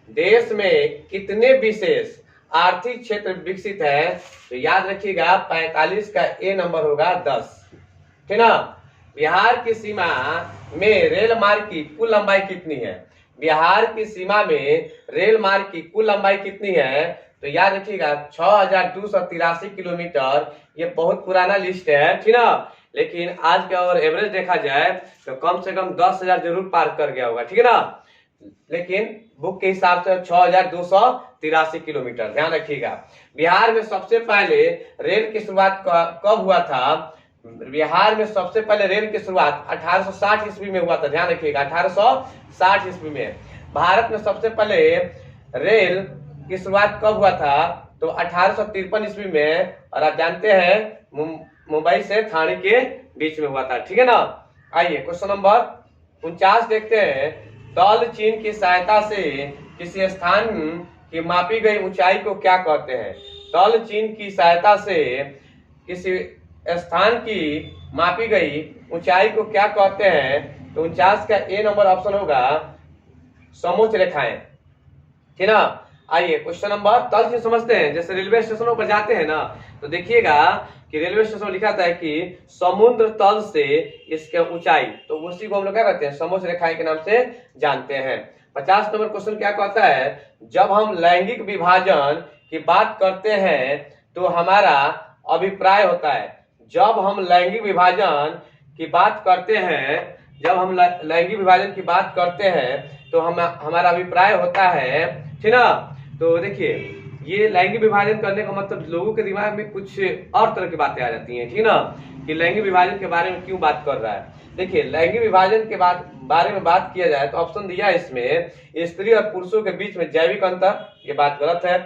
देश में कितने विशेष आर्थिक क्षेत्र विकसित है। तो याद रखिएगा 45 का ए नंबर होगा 10। ठीक ना। बिहार की सीमा में रेल मार्ग की कुल लंबाई कितनी है। बिहार की सीमा में रेल मार्ग की कुल लंबाई कितनी है। तो याद रखिएगा 6283 किलोमीटर। ये बहुत पुराना लिस्ट है, ठीक ना, लेकिन आज का अगर एवरेज देखा जाए तो कम से कम 10,000 जरूर पार कर गया होगा। ठीक है ना। लेकिन बुक के हिसाब से 6283 किलोमीटर। ध्यान रखिएगा। बिहार में सबसे पहले रेल की शुरुआत कब हुआ था। बिहार में सबसे पहले रेल की शुरुआत 1860 ईस्वी में हुआ था। ध्यान रखिएगा 1860 ईस्वी में। भारत में सबसे पहले रेल की शुरुआत कब हुआ था, तो 1853 ईस्वी में। और आप जानते हैं मुंबई से थाने के बीच में हुआ था। ठीक है ना। आइए क्वेश्चन नंबर 49 देखते हैं, तल चिन्ह की सहायता से किसी स्थान की मापी गई ऊंचाई को क्या कहते हैं। तल चिन्ह की सहायता से किसी स्थान की मापी गई ऊंचाई को क्या कहते हैं। तो 49 का ए नंबर ऑप्शन होगा समोच्च रेखाएं। ठीक ना। आइए क्वेश्चन नंबर तल चिन्ह समझते हैं। जैसे रेलवे स्टेशनों पर जाते हैं ना, तो देखिएगा कि रेलवे स्टेशन में लिखा था कि समुद्र तल से इसके ऊंचाई, तो उसी को हम लोग क्या कहते हैं, समोच्च रेखाएं के नाम से जानते हैं। 50 नंबर क्वेश्चन क्या कहता है, जब हम लैंगिक विभाजन की बात करते हैं तो हमारा अभिप्राय होता है। जब हम लैंगिक विभाजन की बात करते हैं जब हम लैंगिक विभाजन की बात करते हैं तो हमारा अभिप्राय होता है, ठीक ना। तो देखिए ये लैंगिक विभाजन करने का मतलब लोगों के दिमाग में कुछ और तरह की बातें आ जाती हैं, ठीक ना, कि लैंगिक विभाजन के बारे में क्यों बात कर रहा है। देखिए लैंगिक विभाजन के बारे में बात किया जाए तो ऑप्शन दिया है इसमें, स्त्री और पुरुषों के बीच में जैविक अंतर, ये बात गलत है।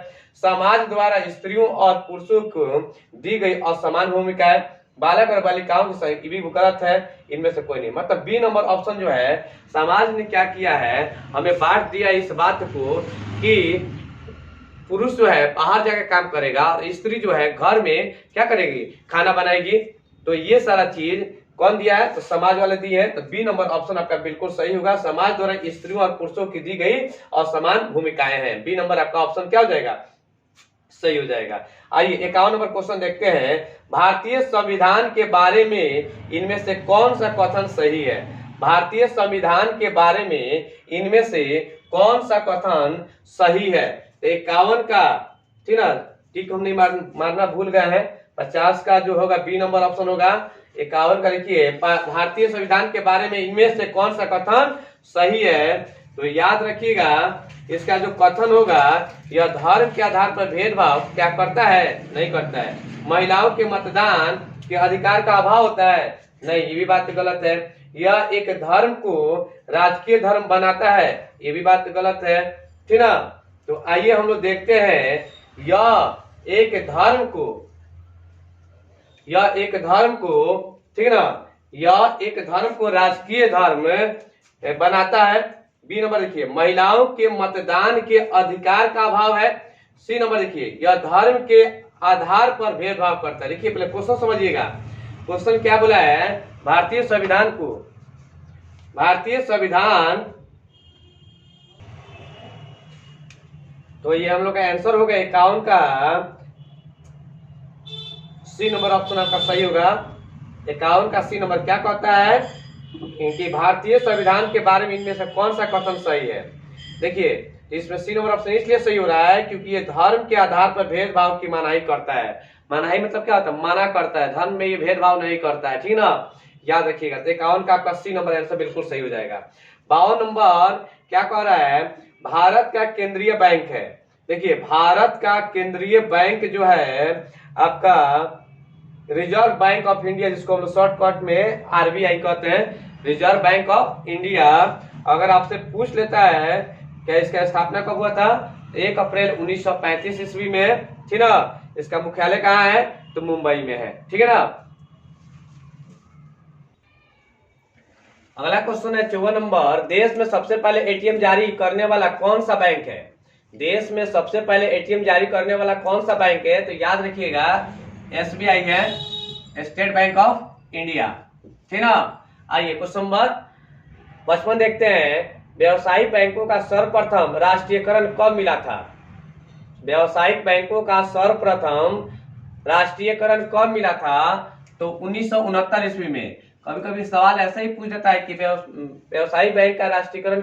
समाज द्वारा स्त्रियों और पुरुषों को दी गई असमान भूमिकाएं, बालक और बालिकाओं की संख्या भी गलत है, इनमें से कोई नहीं। मतलब बी नंबर ऑप्शन जो है, समाज ने क्या किया है, हमें बांट दिया इस बात को कि पुरुष जो है बाहर जाकर काम करेगा और स्त्री जो है घर में क्या करेगी, खाना बनाएगी। तो ये सारा चीज कौन दिया है, तो समाज वाले दिए है। तो बी नंबर ऑप्शन आपका बिल्कुल सही होगा, समाज द्वारा स्त्रियों और पुरुषों की दी गई असमान भूमिकाएं हैं। बी नंबर आपका ऑप्शन क्या हो जाएगा, सही हो जाएगा। आइए 51 नंबर क्वेश्चन देखते हैं, भारतीय संविधान के बारे में इनमें से कौन सा कथन सही है। भारतीय संविधान के बारे में इनमें से कौन सा कथन सही है। 51 का, ठीक ना, ठीक हम नहीं मारना भूल गए हैं। 50 का जो होगा बी नंबर ऑप्शन होगा। 51 का लिखिए, भारतीय संविधान के बारे में इनमें से कौन सा कथन सही है। तो याद रखिएगा इसका जो कथन होगा, यह धर्म के आधार पर भेदभाव क्या करता है, नहीं करता है। महिलाओं के मतदान के अधिकार का अभाव होता है, नहीं, ये भी बात गलत है। यह एक धर्म को राजकीय धर्म बनाता है, ये भी बात गलत है, ठीक ना। तो आइए हम लोग देखते हैं, यह एक धर्म को, ठीक ना, यह एक धर्म को राजकीय धर्म बनाता है। बी नंबर देखिए, महिलाओं के मतदान के अधिकार का अभाव है। सी नंबर देखिए, यह धर्म के आधार पर भेदभाव करता है। देखिए पहले क्वेश्चन समझिएगा, क्वेश्चन क्या बोला है, भारतीय संविधान, तो ये हम लोग का आंसर हो गया 51 का सी नंबर ऑप्शन आपका सही होगा। 51 का सी नंबर क्या कहता है कि भारतीय संविधान के बारे में इनमें से कौन सा कथन सही है। देखिए इसमें सी नंबर ऑप्शन इसलिए सही हो रहा है क्योंकि ये धर्म के आधार पर भेदभाव की मनाही करता है। मनाही मतलब क्या होता है, मना करता है, धर्म में ये भेदभाव नहीं करता है, ठीक ना, याद रखिएगा। तो 51 का आपका सी नंबर आंसर बिल्कुल सही हो जाएगा। 52 नंबर क्या कह रहा है, भारत का केंद्रीय बैंक है। देखिए भारत का केंद्रीय बैंक जो है आपका रिजर्व बैंक ऑफ इंडिया, जिसको हम शॉर्टकट में आरबीआई कहते हैं, रिजर्व बैंक ऑफ इंडिया। अगर आपसे पूछ लेता है क्या इसका स्थापना कब हुआ था, 1 अप्रैल 1935 ईस्वी में, ठीक ना। इसका मुख्यालय कहाँ है, तो मुंबई में है, ठीक है ना। अगला क्वेश्चन है 54 नंबर, देश में सबसे पहले एटीएम जारी करने वाला कौन सा बैंक है। देश में सबसे पहले एटीएम जारी करने वाला कौन सा बैंक है, तो याद रखिएगा एसबीआई है, स्टेट बैंक ऑफ इंडिया, ठीक ना। आइए क्वेश्चन नंबर 55 देखते हैं, व्यवसायिक बैंकों का सर्वप्रथम राष्ट्रीयकरण कब मिला था। व्यवसायिक बैंकों का सर्वप्रथम राष्ट्रीयकरण कब मिला था, तो 1969 ईस्वी में। कभी कभी सवाल ऐसा ही पूछ जाता है कि व्यवसायिक बैंक का राष्ट्रीयकरण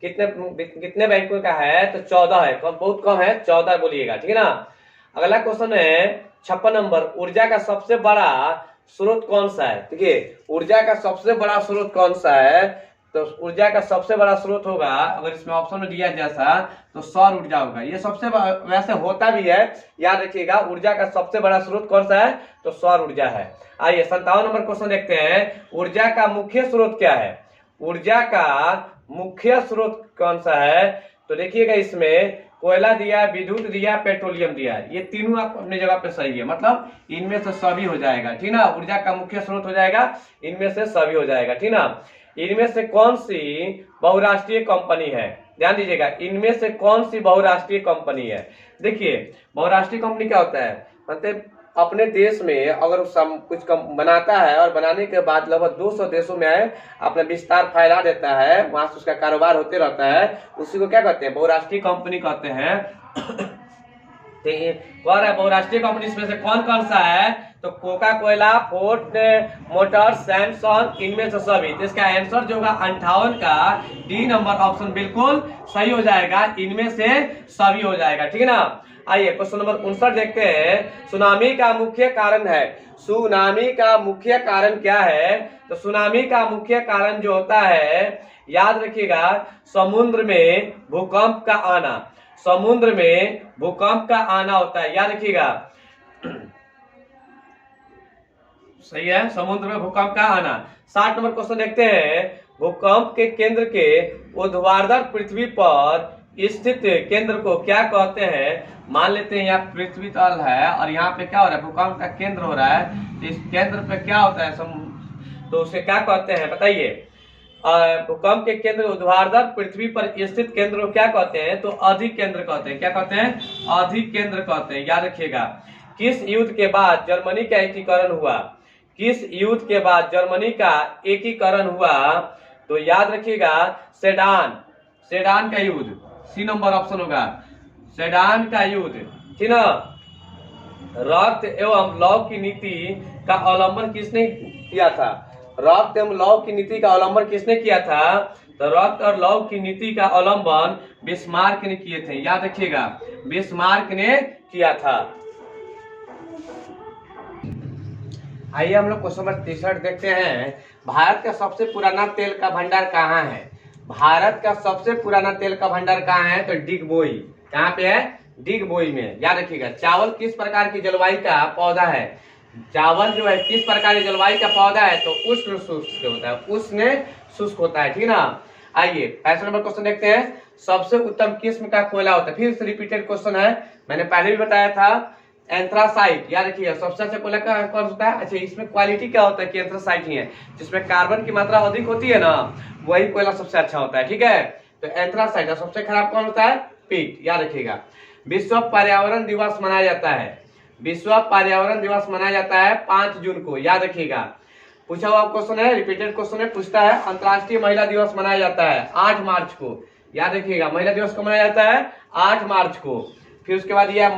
कितने बैंकों का है, तो 14 है, बहुत कम है, 14 बोलिएगा, ठीक है ना। अगला क्वेश्चन है 56 नंबर, ऊर्जा का सबसे बड़ा स्रोत कौन सा है। देखिए ऊर्जा का सबसे बड़ा स्रोत कौन सा है, तो ऊर्जा का सबसे बड़ा स्रोत होगा, अगर इसमें ऑप्शन में दिया जैसा, तो सौर ऊर्जा होगा। ये सबसे वैसे होता भी है, याद रखिएगा ऊर्जा का सबसे बड़ा स्रोत कौन सा है, तो सौर ऊर्जा है। आइए 57 नंबर क्वेश्चन देखते हैं, ऊर्जा का मुख्य स्रोत क्या है। ऊर्जा का मुख्य स्रोत कौन सा है, तो देखिएगा इसमें कोयला दिया, विद्युत दिया, पेट्रोलियम दिया, ये तीनों आप अपनी जगह पे सही है, मतलब इनमें से सभी हो जाएगा, ठीक ना। ऊर्जा का मुख्य स्रोत हो जाएगा, इनमें से सभी हो जाएगा, ठीक ना। इनमें से कौन सी बहुराष्ट्रीय कंपनी है, ध्यान दीजिएगा, इनमें से कौन सी बहुराष्ट्रीय कंपनी है। देखिए बहुराष्ट्रीय कंपनी क्या होता है, मतलब अपने देश में अगर कुछ बनाता है और बनाने के बाद लगभग 200 देशों में अपना विस्तार फैला देता है, वहां से उसका कारोबार होते रहता है, उसी को क्या कहते हैं, बहुराष्ट्रीय कंपनी कहते हैं। बहुराष्ट्रीय कंपनी इसमें से कौन कौन सा है, तो Coca Cola, Ford Motors, Samsung, इनमें से सभी। तो इसका आंसर जो होगा 58 का डी नंबर ऑप्शन बिल्कुल सही हो जाएगा, इनमें से सभी हो जाएगा, ठीक है ना। आइए क्वेश्चन नंबर 59 देखते हैं। सुनामी का मुख्य कारण है, सुनामी का मुख्य कारण क्या है? तो सुनामी का मुख्य कारण जो होता है, याद रखिएगा, समुद्र में भूकंप का आना, समुद्र में भूकंप का आना होता है, याद रखिएगा। सही है, समुद्र में भूकंप का आना। 60 नंबर क्वेश्चन देखते हैं। भूकंप के केंद्र के ऊर्ध्वाधर पृथ्वी पर स्थित केंद्र को क्या कहते हैं? मान लेते हैं यहाँ पृथ्वी तल है और यहाँ पे क्या हो रहा है, भूकंप का केंद्र हो रहा है, तो इस केंद्र पे क्या होता है, तो उसे क्या कहते हैं बताइए? भूकंप के केंद्र ऊर्ध्वाधर पृथ्वी पर स्थित केंद्र को क्या कहते हैं? तो अधिक केंद्र कहते हैं। क्या कहते हैं? अधिक केंद्र कहते हैं, याद रखिएगा। किस युद्ध के बाद जर्मनी का एकीकरण हुआ? किस युद्ध के बाद जर्मनी का एकीकरण हुआ? तो याद रखिएगा, सेडान, सेडान का युद्ध, सी नंबर ऑप्शन होगा, सेडान का युद्ध, ठीक ना। रक्त एवं लौह की नीति का अवलंबन किसने किया था? रक्त एवं लौह की नीति का अवलंबन किसने किया था? तो रक्त और लौह की नीति का अवलंबन बिस्मार्क ने किए थे, याद रखिएगा, बिस्मार्क ने किया था। आइए हम लोग क्वेश्चन नंबर 63 देखते हैं। भारत का सबसे पुराना तेल का भंडार कहाँ है? भारत का सबसे पुराना तेल का भंडार कहाँ है? तो डिगबोई, कहाँ पे है? डिगबोई में, याद रखिएगा। चावल किस प्रकार की जलवायु का पौधा है? चावल जो है किस प्रकार की जलवायु का पौधा है? तो उष्ण शुष्क होता है, उष्ण शुष्क होता है, ठीक ना। आइए 65 नंबर क्वेश्चन देखते हैं। सबसे उत्तम किस्म का कोयला होता है, फिर से रिपीटेड क्वेश्चन है, मैंने पहले भी बताया था। एंथ्रासाइट, याद रखिए, सबसे अच्छा कोयला कौन होता है? अच्छा, इसमें क्वालिटी क्या होता है कि एंथ्रासाइट ही है, जिसमें कार्बन की मात्रा अधिक होती है ना, वही कोयला सबसे अच्छा होता है, ठीक है। तो एंथ्रासाइट। सबसे खराब कौन होता है? पीट, याद रखिएगा। विश्व पर्यावरण दिवस मनाया जाता है, विश्व पर्यावरण दिवस मनाया जाता है 5 जून को, याद रखिएगा। पूछा हुआ क्वेश्चन है, रिपीटेड क्वेश्चन है, पूछता है। अंतर्राष्ट्रीय महिला दिवस मनाया जाता है 8 मार्च को, याद रखिएगा। महिला दिवस कब मनाया जाता है? 8 मार्च को। फिर उसके बाद यह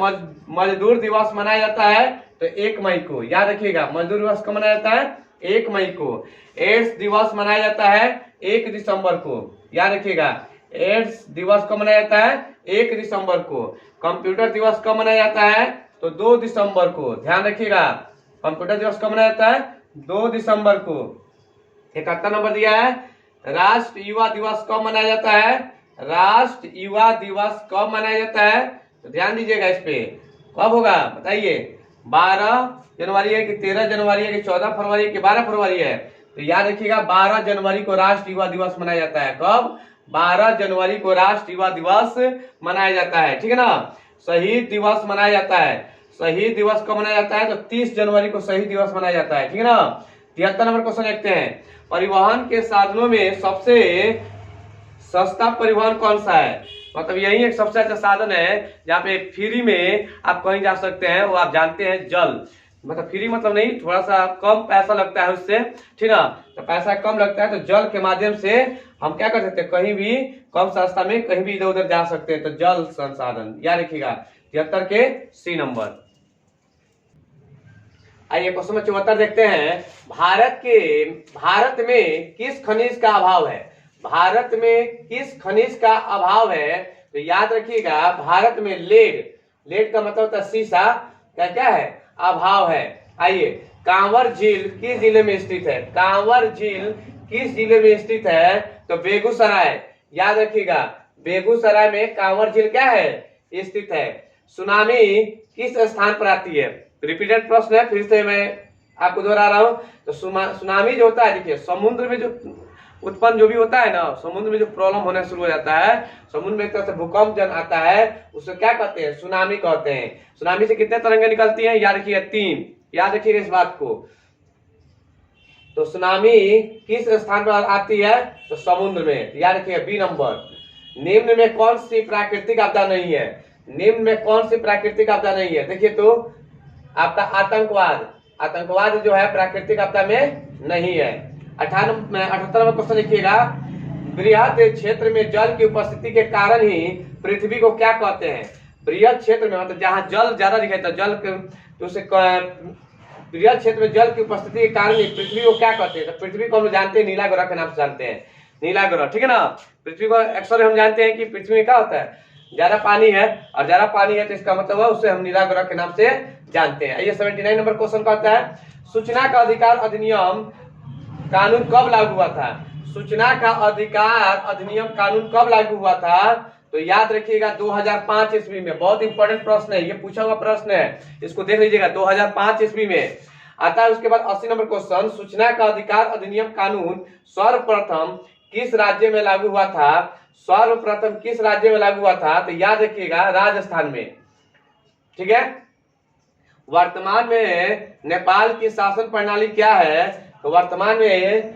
मजदूर दिवस मनाया जाता है तो 1 मई को, याद रखिएगा। मजदूर दिवस कब मनाया जाता है? 1 मई को। एड्स दिवस मनाया जाता है 1 दिसंबर को, याद रखिएगा। एड्स दिवस कब मनाया जाता है? 1 दिसंबर को। कंप्यूटर दिवस कब मनाया जाता है? तो 2 दिसंबर को, ध्यान रखिएगा। कंप्यूटर दिवस कब मनाया जाता है? 2 दिसंबर को। 71 नंबर दिया है। राष्ट्र युवा दिवस कब मनाया जाता है? राष्ट्र युवा दिवस कब मनाया जाता है? तो ध्यान दीजिएगा, इस पे कब होगा बताइए। 12 जनवरी है कि 13 जनवरी है कि 14 फरवरी है कि 12 फरवरी है? तो याद रखिएगा 12 जनवरी को राष्ट्र युवा दिवस मनाया जाता है। कब? 12 जनवरी को राष्ट्र युवा दिवस मनाया जाता है, ठीक है ना। शहीद दिवस मनाया जाता है, शहीद दिवस कब मनाया जाता है? तो 30 जनवरी को शहीद दिवस मनाया जाता है, ठीक है ना। 73 नंबर क्वेश्चन देखते हैं। परिवहन के साधनों में सबसे सस्ता परिवहन कौन सा है? मतलब यही एक सबसे अच्छा साधन है जहाँ पे फ्री में आप कहीं जा सकते हैं, वो आप जानते हैं, जल। मतलब फ्री मतलब नहीं, थोड़ा सा कम पैसा लगता है उससे, ठीक ना। तो पैसा कम लगता है तो जल के माध्यम से हम क्या कर सकते हैं, कहीं भी कम सस्ता में कहीं भी इधर उधर जा सकते हैं। तो जल संसाधन, याद रखिएगा। 73 के सी नंबर। आइए क्वेश्चन नंबर 74 देखते हैं। भारत में किस खनिज का अभाव है? भारत में किस खनिज का अभाव है? तो याद रखिएगा, भारत में लेड, लेड का मतलब होता है शीशा, क्या क्या है? अभाव है। आइए, कांवर झील किस जिले में स्थित है? कांवर झील किस जिले में स्थित है? तो बेगूसराय, याद रखिएगा। बेगूसराय में कांवर झील क्या है? स्थित है। सुनामी किस स्थान पर आती है? रिपीटेड प्रश्न है, फिर से मैं आपको दोहरा रहा हूं। तो सुनामी जो होता है, देखिए समुद्र में जो उत्पन्न जो भी होता है ना, समुद्र में जो प्रॉब्लम होना शुरू हो जाता है, समुद्र में एक तरह से भूकंप जन आता है, उसे क्या कहते हैं? सुनामी कहते हैं। सुनामी से कितने तरंगे निकलती हैं? याद रखिए 3, याद रखिएगा इस बात को। तो सुनामी किस स्थान पर आती है? तो समुद्र में, याद रखिए बी नंबर। निम्न में कौन सी प्राकृतिक आपदा नहीं है? निम्न में कौन सी प्राकृतिक आपदा नहीं है? देखिए तो आपका आतंकवाद, आतंकवाद जो है प्राकृतिक आपदा में नहीं है। 78 नंबर क्वेश्चन लिखिएगा। बृहद क्षेत्र में जल की उपस्थिति के कारण ही पृथ्वी को क्या कहते हैं? बृहद क्षेत्र में मतलब जहां जल ज्यादा दिखे तो जल तो उसे बृहद क्षेत्र में जल की उपस्थिति के कारण ही पृथ्वी को क्या कहते हैं? तो पृथ्वी को हम जानते हैं नीला ग्रह के नाम से जानते हैं, नीला ग्रह, ठीक है ना। पृथ्वी को अक्सर हम जानते हैं कि पृथ्वी में क्या होता है, ज्यादा पानी है, और ज्यादा पानी है तो इसका मतलब है उसे हम नीला ग्रह के नाम से जानते हैं। ये 79 नंबर क्वेश्चन कहता है सूचना का अधिकार अधिनियम कानून कब लागू हुआ था? सूचना का अधिकार अधिनियम कानून कब लागू हुआ था? तो याद रखिएगा 2005 ईस्वी में। बहुत इंपॉर्टेंट प्रश्न है, ये पूछा हुआ प्रश्न है, इसको देख लीजिएगा 2005 ईस्वी में आता है। उसके बाद 80 नंबर क्वेश्चन सूचना का अधिकार अधिनियम कानून सर्वप्रथम किस राज्य में लागू हुआ था? सर्वप्रथम किस राज्य में लागू हुआ था? तो याद रखिएगा राजस्थान में। ठीक है। वर्तमान में नेपाल की शासन प्रणाली क्या है? तो वर्तमान में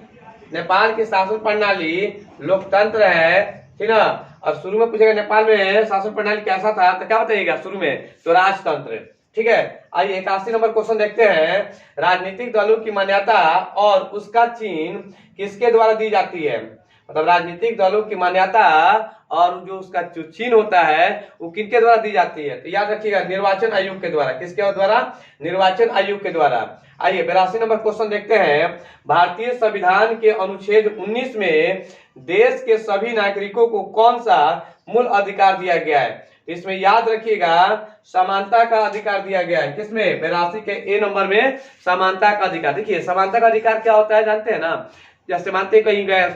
नेपाल की शासन प्रणाली लोकतंत्र है, ठीक ना। और शुरू में पूछेगा नेपाल में शासन प्रणाली कैसा था, तो क्या बताइएगा शुरू में? तो राजतंत्र। ठीक है। आइए 81 नंबर क्वेश्चन देखते हैं। राजनीतिक दलों की मान्यता और उसका चिन्ह किसके द्वारा दी जाती है? मतलब राजनीतिक दलों की मान्यता और जो उसका जो चिन्ह होता है वो किनके द्वारा दी जाती है? तो याद रखिएगा निर्वाचन आयोग के द्वारा। किसके द्वारा? निर्वाचन आयोग के द्वारा। आइए 82 नंबर क्वेश्चन देखते हैं। भारतीय संविधान के अनुच्छेद 19 में देश के सभी नागरिकों को कौन सा मूल अधिकार दिया गया है? इसमें याद रखिएगा समानता का अधिकार दिया गया है। किसमें? 82 के ए नंबर में समानता का अधिकार। देखिए समानता का अधिकार क्या होता है जानते हैं ना? जैसे मानते कहीं गए,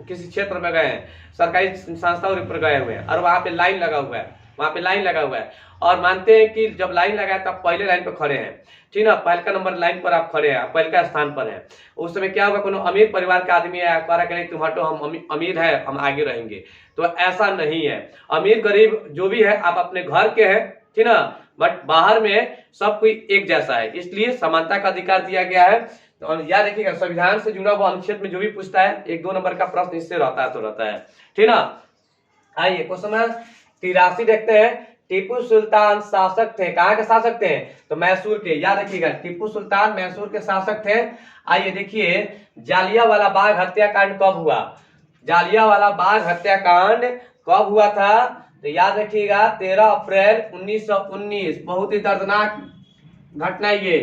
किसी क्षेत्र में गए, सरकारी संस्थाओं पर गए हुए हैं और वहां पे लाइन लगा हुआ है, वहां पे लाइन लगा हुआ है और मानते हैं कि जब लाइन लगा है तब पहले लाइन पर खड़े हैं, ठीक ना। पहले नंबर लाइन पर आप खड़े हैं, पहले का स्थान पर है। उस समय क्या होगा, कोनो अमीर परिवार का आदमी है, कह रहा है तुम हटो, हम अमीर है, हम आगे रहेंगे। तो ऐसा नहीं है। अमीर गरीब जो भी है आप अपने घर के हैं, ठीक ना, बट बाहर में सब कोई एक जैसा है, इसलिए समानता का अधिकार दिया गया है। तो याद रखिएगा संविधान से जुड़ा हुआ अनुच्छेद में जो भी पूछता है 1-2 नंबर का प्रश्न इससे रहता है तो रहता है, ठीक ना। आइए क्वेश्चन नंबर 83 देखते हैं। टीपू सुल्तान शासक थे, कहाँ के शासक थे? तो मैसूर के। याद रखिएगा टीपू सुल्तान मैसूर के शासक थे। आइए देखिए जालियांवाला बाग हत्याकांड कब हुआ? जालियांवाला बाग हत्याकांड कब हुआ था? तो याद रखिएगा 13 अप्रैल 1919। बहुत ही दर्दनाक घटना ये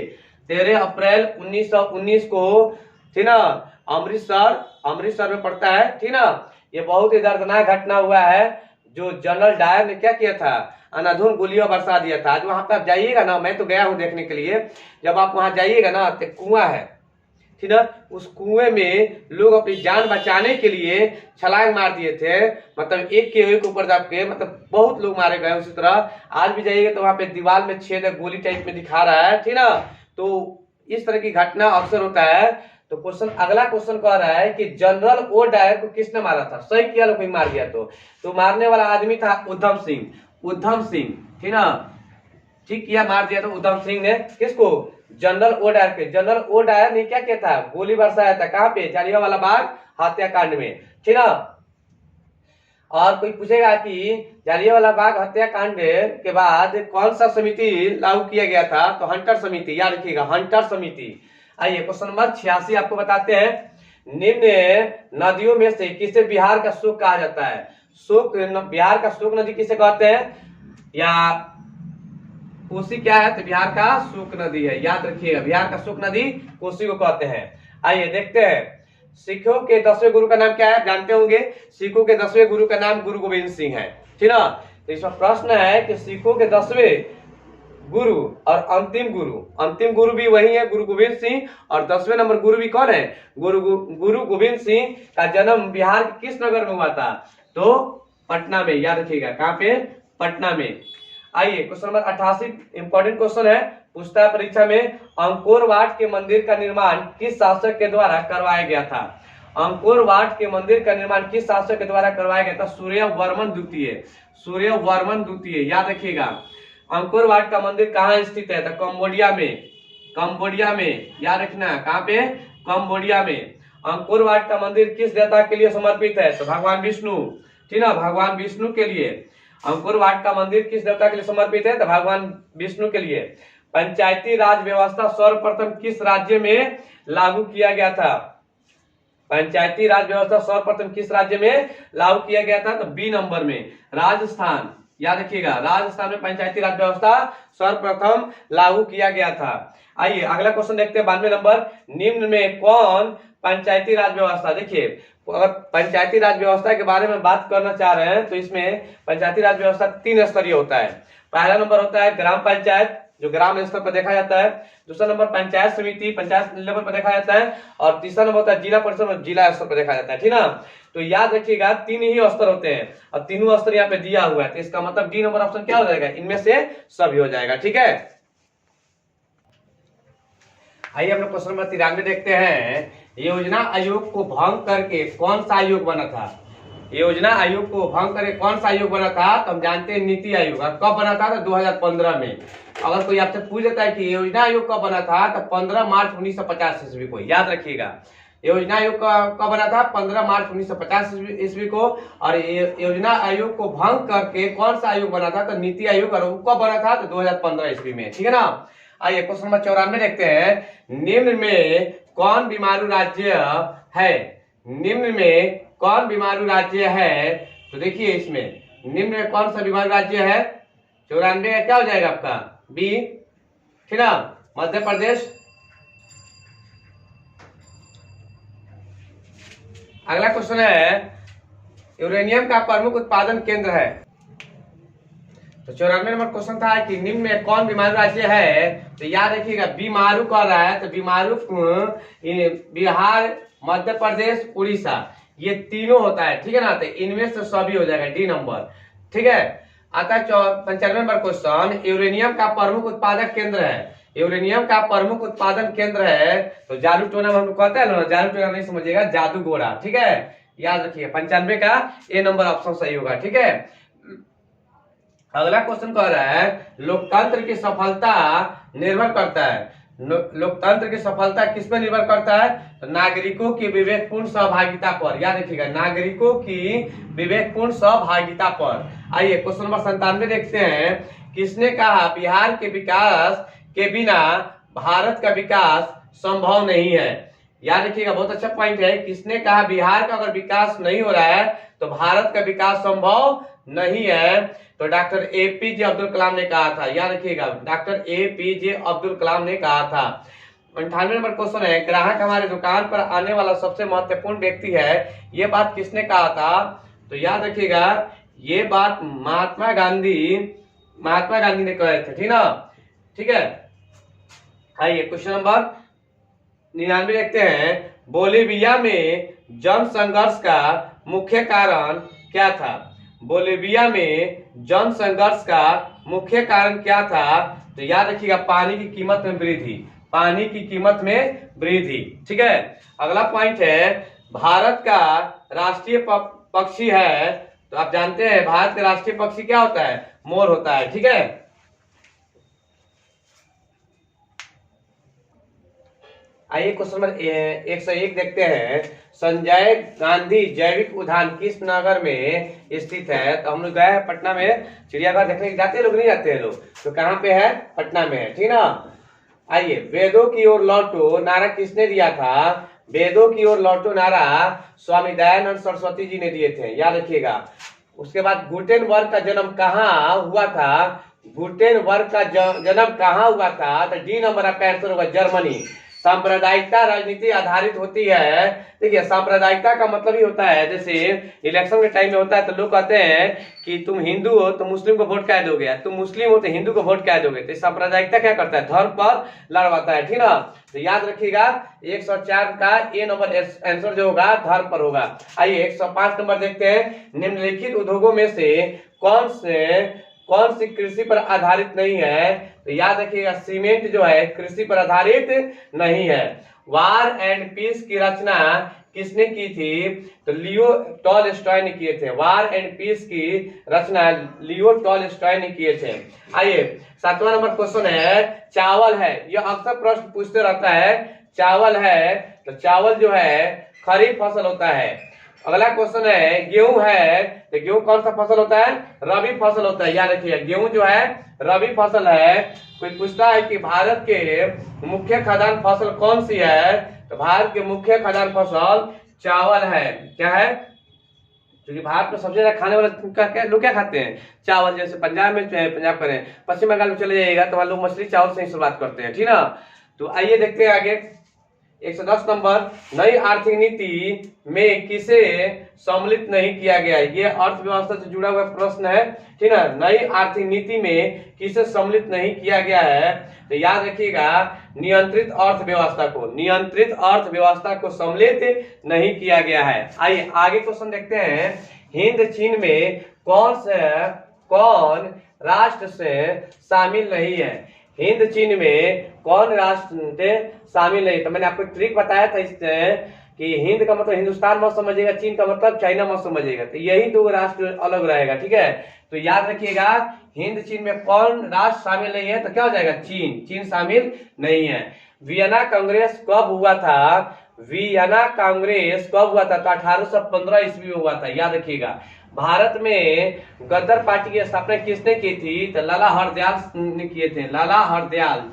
13 अप्रैल 1919 को, ठीक ना, अमृतसर में पड़ता है, ठीक ना। ये बहुत ही दर्दनाक घटना हुआ है। जो जनरल डायर ने क्या किया था? अनाधुन गोलियां बरसा दिया था। आज वहां पर आप जाइएगा ना, मैं तो गया हूं देखने के लिए, जब आप वहां जाइएगा ना तो कुआं है, ठीक ना, उस कुएं में लोग अपनी जान बचाने के लिए छलांग मार दिए थे। मतलब एक के एक ऊपर दब के, मतलब बहुत लोग मारे गए। उसी तरह आज भी जाइएगा तो वहां पे दीवार में छेद है, गोली टाइप में दिखा रहा है, ठीक ना। तो इस तरह की घटना अक्सर होता है। तो क्वेश्चन, अगला क्वेश्चन कह रहा है कि जनरल ओ डायर को किसने मारा था? सही किया, कोई मार दिया तो मारने वाला आदमी था उधम सिंह, ठीक ना, ठीक किया, मार दिया तो उधम सिंह ने। किसको? जनरल ओ डायर के। जनरल ओ डायर ने क्या किया था? गोली बरसाया था। कहां पे? जालियांवाला बाग हत्याकांड में, ठीक ना। और कोई पूछेगा कि जालियांवाला बाग हत्याकांड के बाद कौन सा समिति लागू किया गया था? तो हंटर समिति। याद रखिएगा हंटर समिति। आइए क्वेश्चन नंबर 86 आपको बताते हैं। निम्न नदियों में से किसे बिहार का शोक कहा जाता है? बिहार का शोक नदी किसे कहते हैं? या कोसी क्या है? तो बिहार का शोक नदी है। याद रखिएगा बिहार का शोक नदी कोसी को कहते हैं। आइए देखते हैं सिखों के 10वें गुरु का नाम क्या है? जानते होंगे सिखों के 10वें गुरु का नाम गुरु गोविंद सिंह है, ठीक ना। तो इसमें प्रश्न है कि सिखों के 10वें गुरु और अंतिम गुरु भी वही है, गुरु गोविंद सिंह। और 10वें नंबर गुरु भी कौन है? गुरु गोविंद सिंह का जन्म बिहार के किस नगर में हुआ था? तो पटना में। याद रखिएगा कहाँ पे? पटना में। आइए क्वेश्चन नंबर 88 इंपॉर्टेंट क्वेश्चन है, पूछता है परीक्षा में। अंकोर वाट के मंदिर का निर्माण किस शासक के द्वारा करवाया गया था? अंकोर वाट के मंदिर का निर्माण किस शासक के द्वारा करवाया गया था? सूर्यवर्मन द्वितीय। याद रखिएगा अंकोर वाट का मंदिर कहाँ स्थित है? तो कंबोडिया में। याद रखना कहाँ पे? कंबोडिया में। अंकोर वाट का मंदिर किस देवता के लिए समर्पित है? तो भगवान विष्णु, ठीक ना, भगवान विष्णु के लिए। अंकुर वाट का मंदिर किस देवता के लिए समर्पित है? तो भगवान विष्णु के लिए। पंचायती राज व्यवस्था सर्वप्रथम किस राज्य में लागू किया गया था? पंचायती राज व्यवस्था सर्वप्रथम किस राज्य में लागू किया गया था? तो बी नंबर में, राजस्थान। याद रखिएगा राजस्थान में पंचायती राज व्यवस्था सर्वप्रथम लागू किया गया था। आइए अगला क्वेश्चन देखते हैं 92 नंबर। निम्न में कौन पंचायती राज व्यवस्था, देखिए अगर पंचायती राज व्यवस्था के बारे में बात करना चाह रहे हैं तो इसमें पंचायती राज व्यवस्था 3 स्तरीय होता है। पहला नंबर होता है ग्राम पंचायत, जो ग्राम स्तर पर देखा जाता है। दूसरा नंबर पंचायत समिति, पंचायत लेवल पर देखा जाता है। और तीसरा नंबर होता है जिला परिषद, जिला स्तर पर देखा जाता है। ठीक ना, तो याद रखिएगा 3 ही स्तर होते हैं और तीनों स्तर यहाँ पे दिया हुआ है, तो इसका मतलब डी नंबर ऑप्शन क्या हो जाएगा, इनमें से सभी हो जाएगा। ठीक है, आइए हम लोग क्वेश्चन नंबर 93 देखते हैं। योजना आयोग को भंग करके कौन सा आयोग बना था? योजना आयोग को भंग करके कौन सा आयोग बना था? तो हम जानते हैं नीति आयोग। कब बना था? तो 2015 में। अगर कोई आपसे पूछ देता है कि योजना आयोग कब बना था, तो 15 मार्च 1950 ईस्वी को। याद रखिएगा, योजना आयोग कब बना था? 15 मार्च 1950 ईस्वी को। और योजना आयोग को भंग करके कौन सा आयोग बना था? तो नीति आयोग। और कब बना था? तो 2015 ईस्वी में। ठीक है ना। आइए क्वेश्चन नंबर 94 देखते हैं। निम्न में कौन बीमारू राज्य है? निम्न में कौन बीमारू राज्य है? तो देखिए इसमें निम्न में कौन सा बीमारू राज्य है? 94 का क्या हो जाएगा आपका? बी। ठीक ना, मध्य प्रदेश। अगला क्वेश्चन है, यूरेनियम का प्रमुख उत्पादन केंद्र है। तो 94 नंबर क्वेश्चन था कि निम्न में कौन बीमारू राज्य है? तो याद रखिएगा, बीमारू कह रहा है तो बीमारू बिहार, मध्य प्रदेश, उड़ीसा, ये तीनों होता है। ठीक है ना, तो इनमें से सभी हो जाएगा, डी नंबर। ठीक है, आता है 95 नंबर क्वेश्चन। यूरेनियम का प्रमुख उत्पादक केंद्र है। यूरेनियम का प्रमुख उत्पादन केंद्र है तो जादूटोना में हम लोग कहते हैं ना, जादूटोना नहीं समझिएगा, जादूगोड़ा। ठीक है, याद रखिए 95 का ए नंबर ऑप्शन सही होगा। ठीक है, अगला क्वेश्चन कह रहा है, लोकतंत्र की सफलता निर्भर करता है। लोकतंत्र की सफलता किस पर निर्भर करता है? तो नागरिकों की विवेकपूर्ण सहभागिता पर। याद रखिएगा, नागरिकों की विवेकपूर्ण सहभागिता पर। आइए क्वेश्चन नंबर 97 देखते हैं। किसने कहा बिहार के विकास के बिना भारत का विकास संभव नहीं है? याद रखिएगा, बहुत अच्छा पॉइंट है। किसने कहा बिहार का अगर विकास नहीं हो रहा है तो भारत का विकास संभव नहीं है? तो डॉक्टर एपीजे अब्दुल कलाम ने कहा था। याद रखिएगा, डॉक्टर एपीजे अब्दुल कलाम ने कहा था। 98 नंबर क्वेश्चन है, ग्राहक हमारे दुकान पर आने वाला सबसे महत्वपूर्ण व्यक्ति है, ये बात किसने कहा था? तो याद रखिएगा, ये बात महात्मा गांधी ने कहे थे। ठीक ना, ठीक है। आइए क्वेश्चन नंबर 99 देखते हैं। बोलीविया में जन संघर्ष का मुख्य कारण क्या था? बोलीविया में जन संघर्ष का मुख्य कारण क्या था? तो याद रखिएगा, पानी की कीमत में वृद्धि। पानी की कीमत में वृद्धि। ठीक है, अगला पॉइंट है, भारत का राष्ट्रीय पक्षी है। तो आप जानते हैं भारत का राष्ट्रीय पक्षी क्या होता है? मोर होता है। ठीक है, आइए क्वेश्चन नंबर 101 देखते हैं। संजय गांधी जैविक उद्यान किस नगर में स्थित है? तो हम लोग गए हैं पटना में, चिड़ियाघर देखने जाते हैं लोग, नहीं जाते हैं लोग? तो कहाँ पे है? पटना में है। ठीक ना, आइए वेदों की ओर लौटो नारा किसने दिया था? वेदों की ओर लौटो नारा स्वामी दयानंद सरस्वती जी ने दिए थे। याद रखिएगा। उसके बाद गुटेनबर्ग का जन्म कहाँ हुआ था? गुटेनबर्ग का जन्म कहाँ हुआ था? तो डी नंबर आपका आंसर होगा, जर्मनी। सांप्रदायिकता राजनीति आधारित होती है। देखिए, सांप्रदायिकता का मतलब ही होता है, जैसे इलेक्शन के टाइम में होता है तो लोग कहते हैं कि तुम हिंदू हो तो मुस्लिम को वोट क्या दोगे, तुम मुस्लिम हो तो हिंदू को वोट क्या दोगे। तो सांप्रदायिकता क्या करता है? धर्म पर लड़वाता है। ठीक ना, तो याद रखिएगा 104 का ए नंबर आंसर जो होगा धर्म पर होगा। आइए 105 नंबर देखते हैं। निम्नलिखित उद्योगों में से कौन सी कृषि पर आधारित नहीं है? तो याद रखिएगा, सीमेंट जो है कृषि पर आधारित नहीं है। वार एंड पीस की रचना किसने की थी? तो लियो टॉलस्टॉय ने किए थे। वार एंड पीस की रचना लियो टॉलस्टॉय ने किए थे। आइए 7वां नंबर क्वेश्चन है, चावल है। यह अक्सर प्रश्न पूछते रहता है, चावल है तो चावल जो है खरीफ फसल होता है। अगला क्वेश्चन है, गेहूं है तो गेहूं कौन सा फसल होता है? रबी फसल होता है। याद रखिए, गेहूं जो है रबी फसल है। कोई पूछता है कि भारत के मुख्य खाद्यान्न फसल कौन सी है? तो भारत के मुख्य खाद्यान्न फसल चावल है। क्या है? क्योंकि भारत में सबसे ज्यादा खाने वाले लोग क्या खाते हैं? चावल। जैसे पंजाब में, पंजाब करें, पश्चिम बंगाल में चले जाइएगा तो वहां लोग मछली चावल से ही शुरुआत करते हैं। ठीक ना, तो आइए देखते हैं आगे 110 नंबर, नई आर्थिक नीति में किसे सम्मिलित नहीं किया गया? ये अर्थव्यवस्था से जुड़ा हुआ प्रश्न है, ठीक है। नई आर्थिक नीति में किसे सम्मिलित नहीं किया गया है? तो याद रखिएगा, नियंत्रित अर्थव्यवस्था को, नियंत्रित अर्थव्यवस्था को सम्मिलित नहीं किया गया है। आइए आगे क्वेश्चन देखते हैं। हिंद चीन में कौन राष्ट्र से शामिल नहीं है? हिंद चीन में कौन राष्ट्र शामिल नहीं? तो मैंने आपको ट्रिक बताया था इससे कि हिंद का मतलब हिंदुस्तान मत समझिएगा, चीन का मतलब चाइना मत समझिएगा, तो यही दो राष्ट्र अलग रहेगा, ठीक है। तो याद रखिएगा, हिंद चीन में कौन राष्ट्र शामिल नहीं है? तो क्या हो जाएगा? चीन शामिल नहीं है। वियना कांग्रेस कब हुआ था? वियना कांग्रेस कब हुआ था? तो 1815 ईस्वी में हुआ था, याद रखिएगा। भारत में गदर पार्टी की स्थापना किसने की थी? तो लाला हरदयाल ने किए थे, लाला हरदयाल,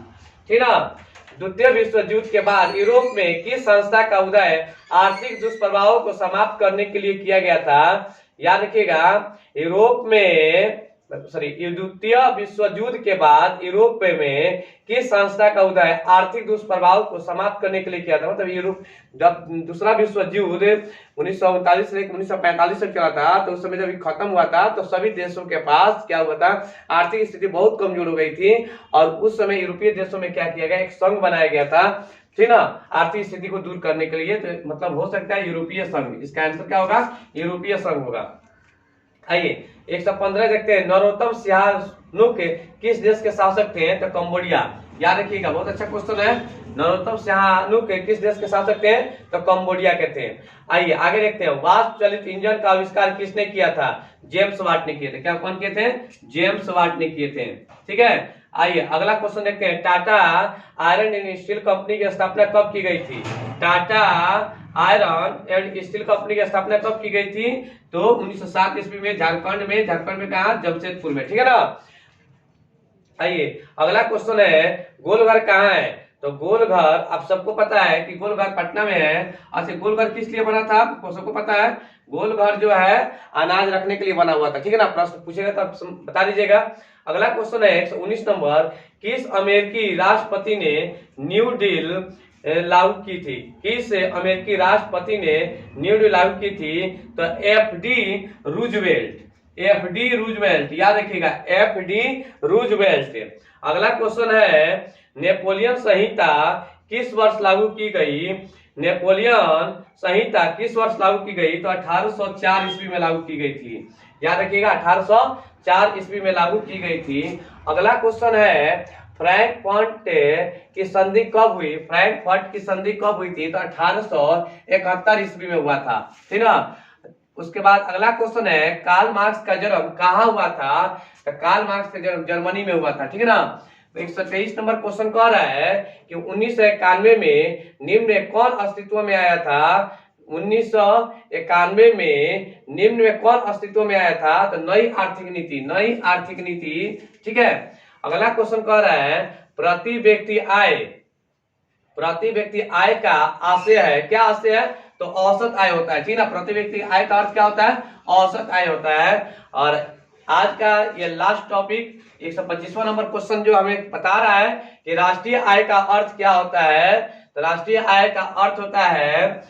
ठीक ना। द्वितीय विश्व युद्ध के बाद यूरोप में किस संस्था का उदय आर्थिक दुष्प्रभावों को समाप्त करने के लिए किया गया था? याद रखिएगा, यूरोप में द्वितीय विश्व युद्ध के बाद यूरोप में किस संस्था का उदय आर्थिक दुष्प्रभाव को समाप्त करने के लिए किया था? मतलब यूरोप जब दूसरा विश्व युद्ध 1939 से 1945 तक चला था, तो उस समय जब खत्म हुआ था तो सभी देशों के पास क्या हुआ था? आर्थिक स्थिति बहुत कमजोर हो गई थी, और उस समय यूरोपीय देशों में क्या किया गया? एक संघ बनाया गया था, ठीक ना, आर्थिक स्थिति को दूर करने के लिए। तो मतलब हो सकता है यूरोपीय संघ, इसका आंसर क्या होगा? यूरोपीय संघ होगा। आइए 115 देखते हैं। नरोत्तम सहानुक किस देश के शासक थे? तो कंबोडिया, याद रखिएगा, बहुत अच्छा क्वेश्चन है। नरोत्तम सहानुक किस देश के शासक थे? तो कंबोडिया के थे। आइए आगे देखते हैं। वाष्प चलित इंजन का आविष्कार किसने किया था? जेम्स वाट ने किए थे। क्या कौन किए थे? जेम्स वाट ने किए थे, ठीक है। आइए अगला क्वेश्चन देखते हैं। Tata iron and steel company की स्थापना कब की गई थी? Tata iron and steel company की स्थापना कब की गई थी? तो 1907 ईस्वी में, झारखंड में कहा? जमशेदपुर में, ठीक है ना। आइए अगला क्वेश्चन है, गोलघर कहाँ है? तो गोलघर आप सबको पता है कि गोलघर पटना में है। अच्छा, गोलघर किस लिए बना था? आपको सबको पता है, गोलघर जो है अनाज रखने के लिए बना हुआ था, ठीक है ना। प्रश्न पूछेगा तो आप बता दीजिएगा। अगला क्वेश्चन है 119 नंबर। किस अमेरिकी राष्ट्रपति ने न्यू डील लागू की थी? किस अमेरिकी राष्ट्रपति ने न्यू डील लागू की थी? तो FD रूजवेल्ट, याद रखिएगा, FD रूजवेल्ट। अगला क्वेश्चन है, नेपोलियन संहिता किस वर्ष लागू की गई? नेपोलियन संहिता किस वर्ष लागू की गई? तो 1804 ईस्वी में लागू की गई थी, याद रखिएगा, 1804 ईस्वी में लागू की गई थी। अगला क्वेश्चन है, फ्रैंकफर्ट की संधि कब हुई? फ्रैंकफर्ट की संधि कब हुई थी? तो 1871 ईस्वी में हुआ था, ठीक ना। उसके बाद अगला क्वेश्चन है, कार्ल मार्क्स का जन्म कहाँ हुआ था? तो कार्ल मार्क्स का जन्म जर्मनी में हुआ था, ठीक है ना। तो 123 नंबर क्वेश्चन कह रहा है कि 1991 में निम्न में कौन अस्तित्व में आया था? 1991 में निम्न में कौन अस्तित्व में आया था? तो नई आर्थिक नीति, ठीक है। अगला क्वेश्चन कह रहा है, प्रति व्यक्ति आय का आशय है, क्या आशय है? तो औसत आय होता है, ठीक है ना। प्रति व्यक्ति आय का अर्थ क्या होता है? औसत आय होता है। और आज का ये लास्ट टॉपिक 125वां नंबर क्वेश्चन जो हमें बता रहा है कि राष्ट्रीय आय का अर्थ क्या होता है? तो राष्ट्रीय आय का अर्थ होता है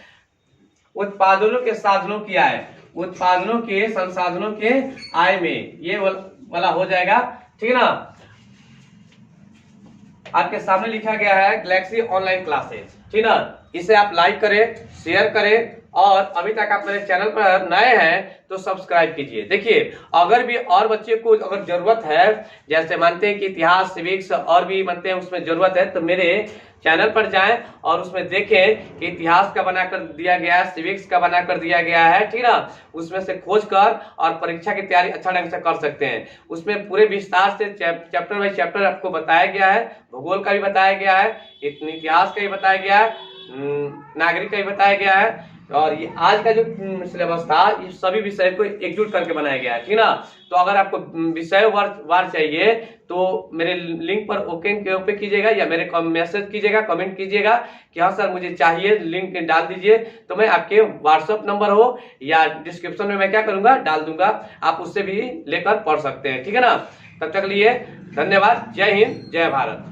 उत्पादनों के साधनों की आय, उत्पादनों के संसाधनों के आय में, ये वाला हो जाएगा, ठीक है ना। आपके सामने लिखा गया है गैलेक्सी ऑनलाइन क्लासेस, ठीक ना। इसे आप लाइक करें, शेयर करें, और अभी तक आप मेरे चैनल पर नए हैं तो सब्सक्राइब कीजिए। देखिए, अगर भी और बच्चे को अगर जरूरत है, जैसे मानते हैं कि इतिहास, सिविक्स और भी मानते हैं उसमें जरूरत है, तो मेरे चैनल पर जाएं और उसमें देखें कि इतिहास का बनाकर दिया गया है, सिविक्स का बनाकर दिया गया है, ठीक ना। उसमें से खोज कर और परीक्षा की तैयारी अच्छा ढंग से कर सकते हैं। उसमें पूरे विस्तार से चैप्टर बाई चैप्टर आपको बताया गया है। भूगोल का भी बताया गया है, इतिहास का भी बताया गया है, नागरिक का भी बताया गया है, और ये आज का जो सिलेबस था ये सभी विषय को एकजुट करके बनाया गया है, ठीक ना। तो अगर आपको विषय वार चाहिए तो मेरे लिंक पर ओके कीजिएगा, या मेरे मैसेज कीजिएगा, कमेंट कीजिएगा कि हाँ सर मुझे चाहिए, लिंक डाल दीजिए, तो मैं आपके व्हाट्सएप नंबर हो या डिस्क्रिप्शन में मैं क्या करूंगा, डाल दूंगा, आप उससे भी लेकर पढ़ सकते हैं, ठीक है ना। तब तक लिए धन्यवाद। जय हिंद, जय भारत।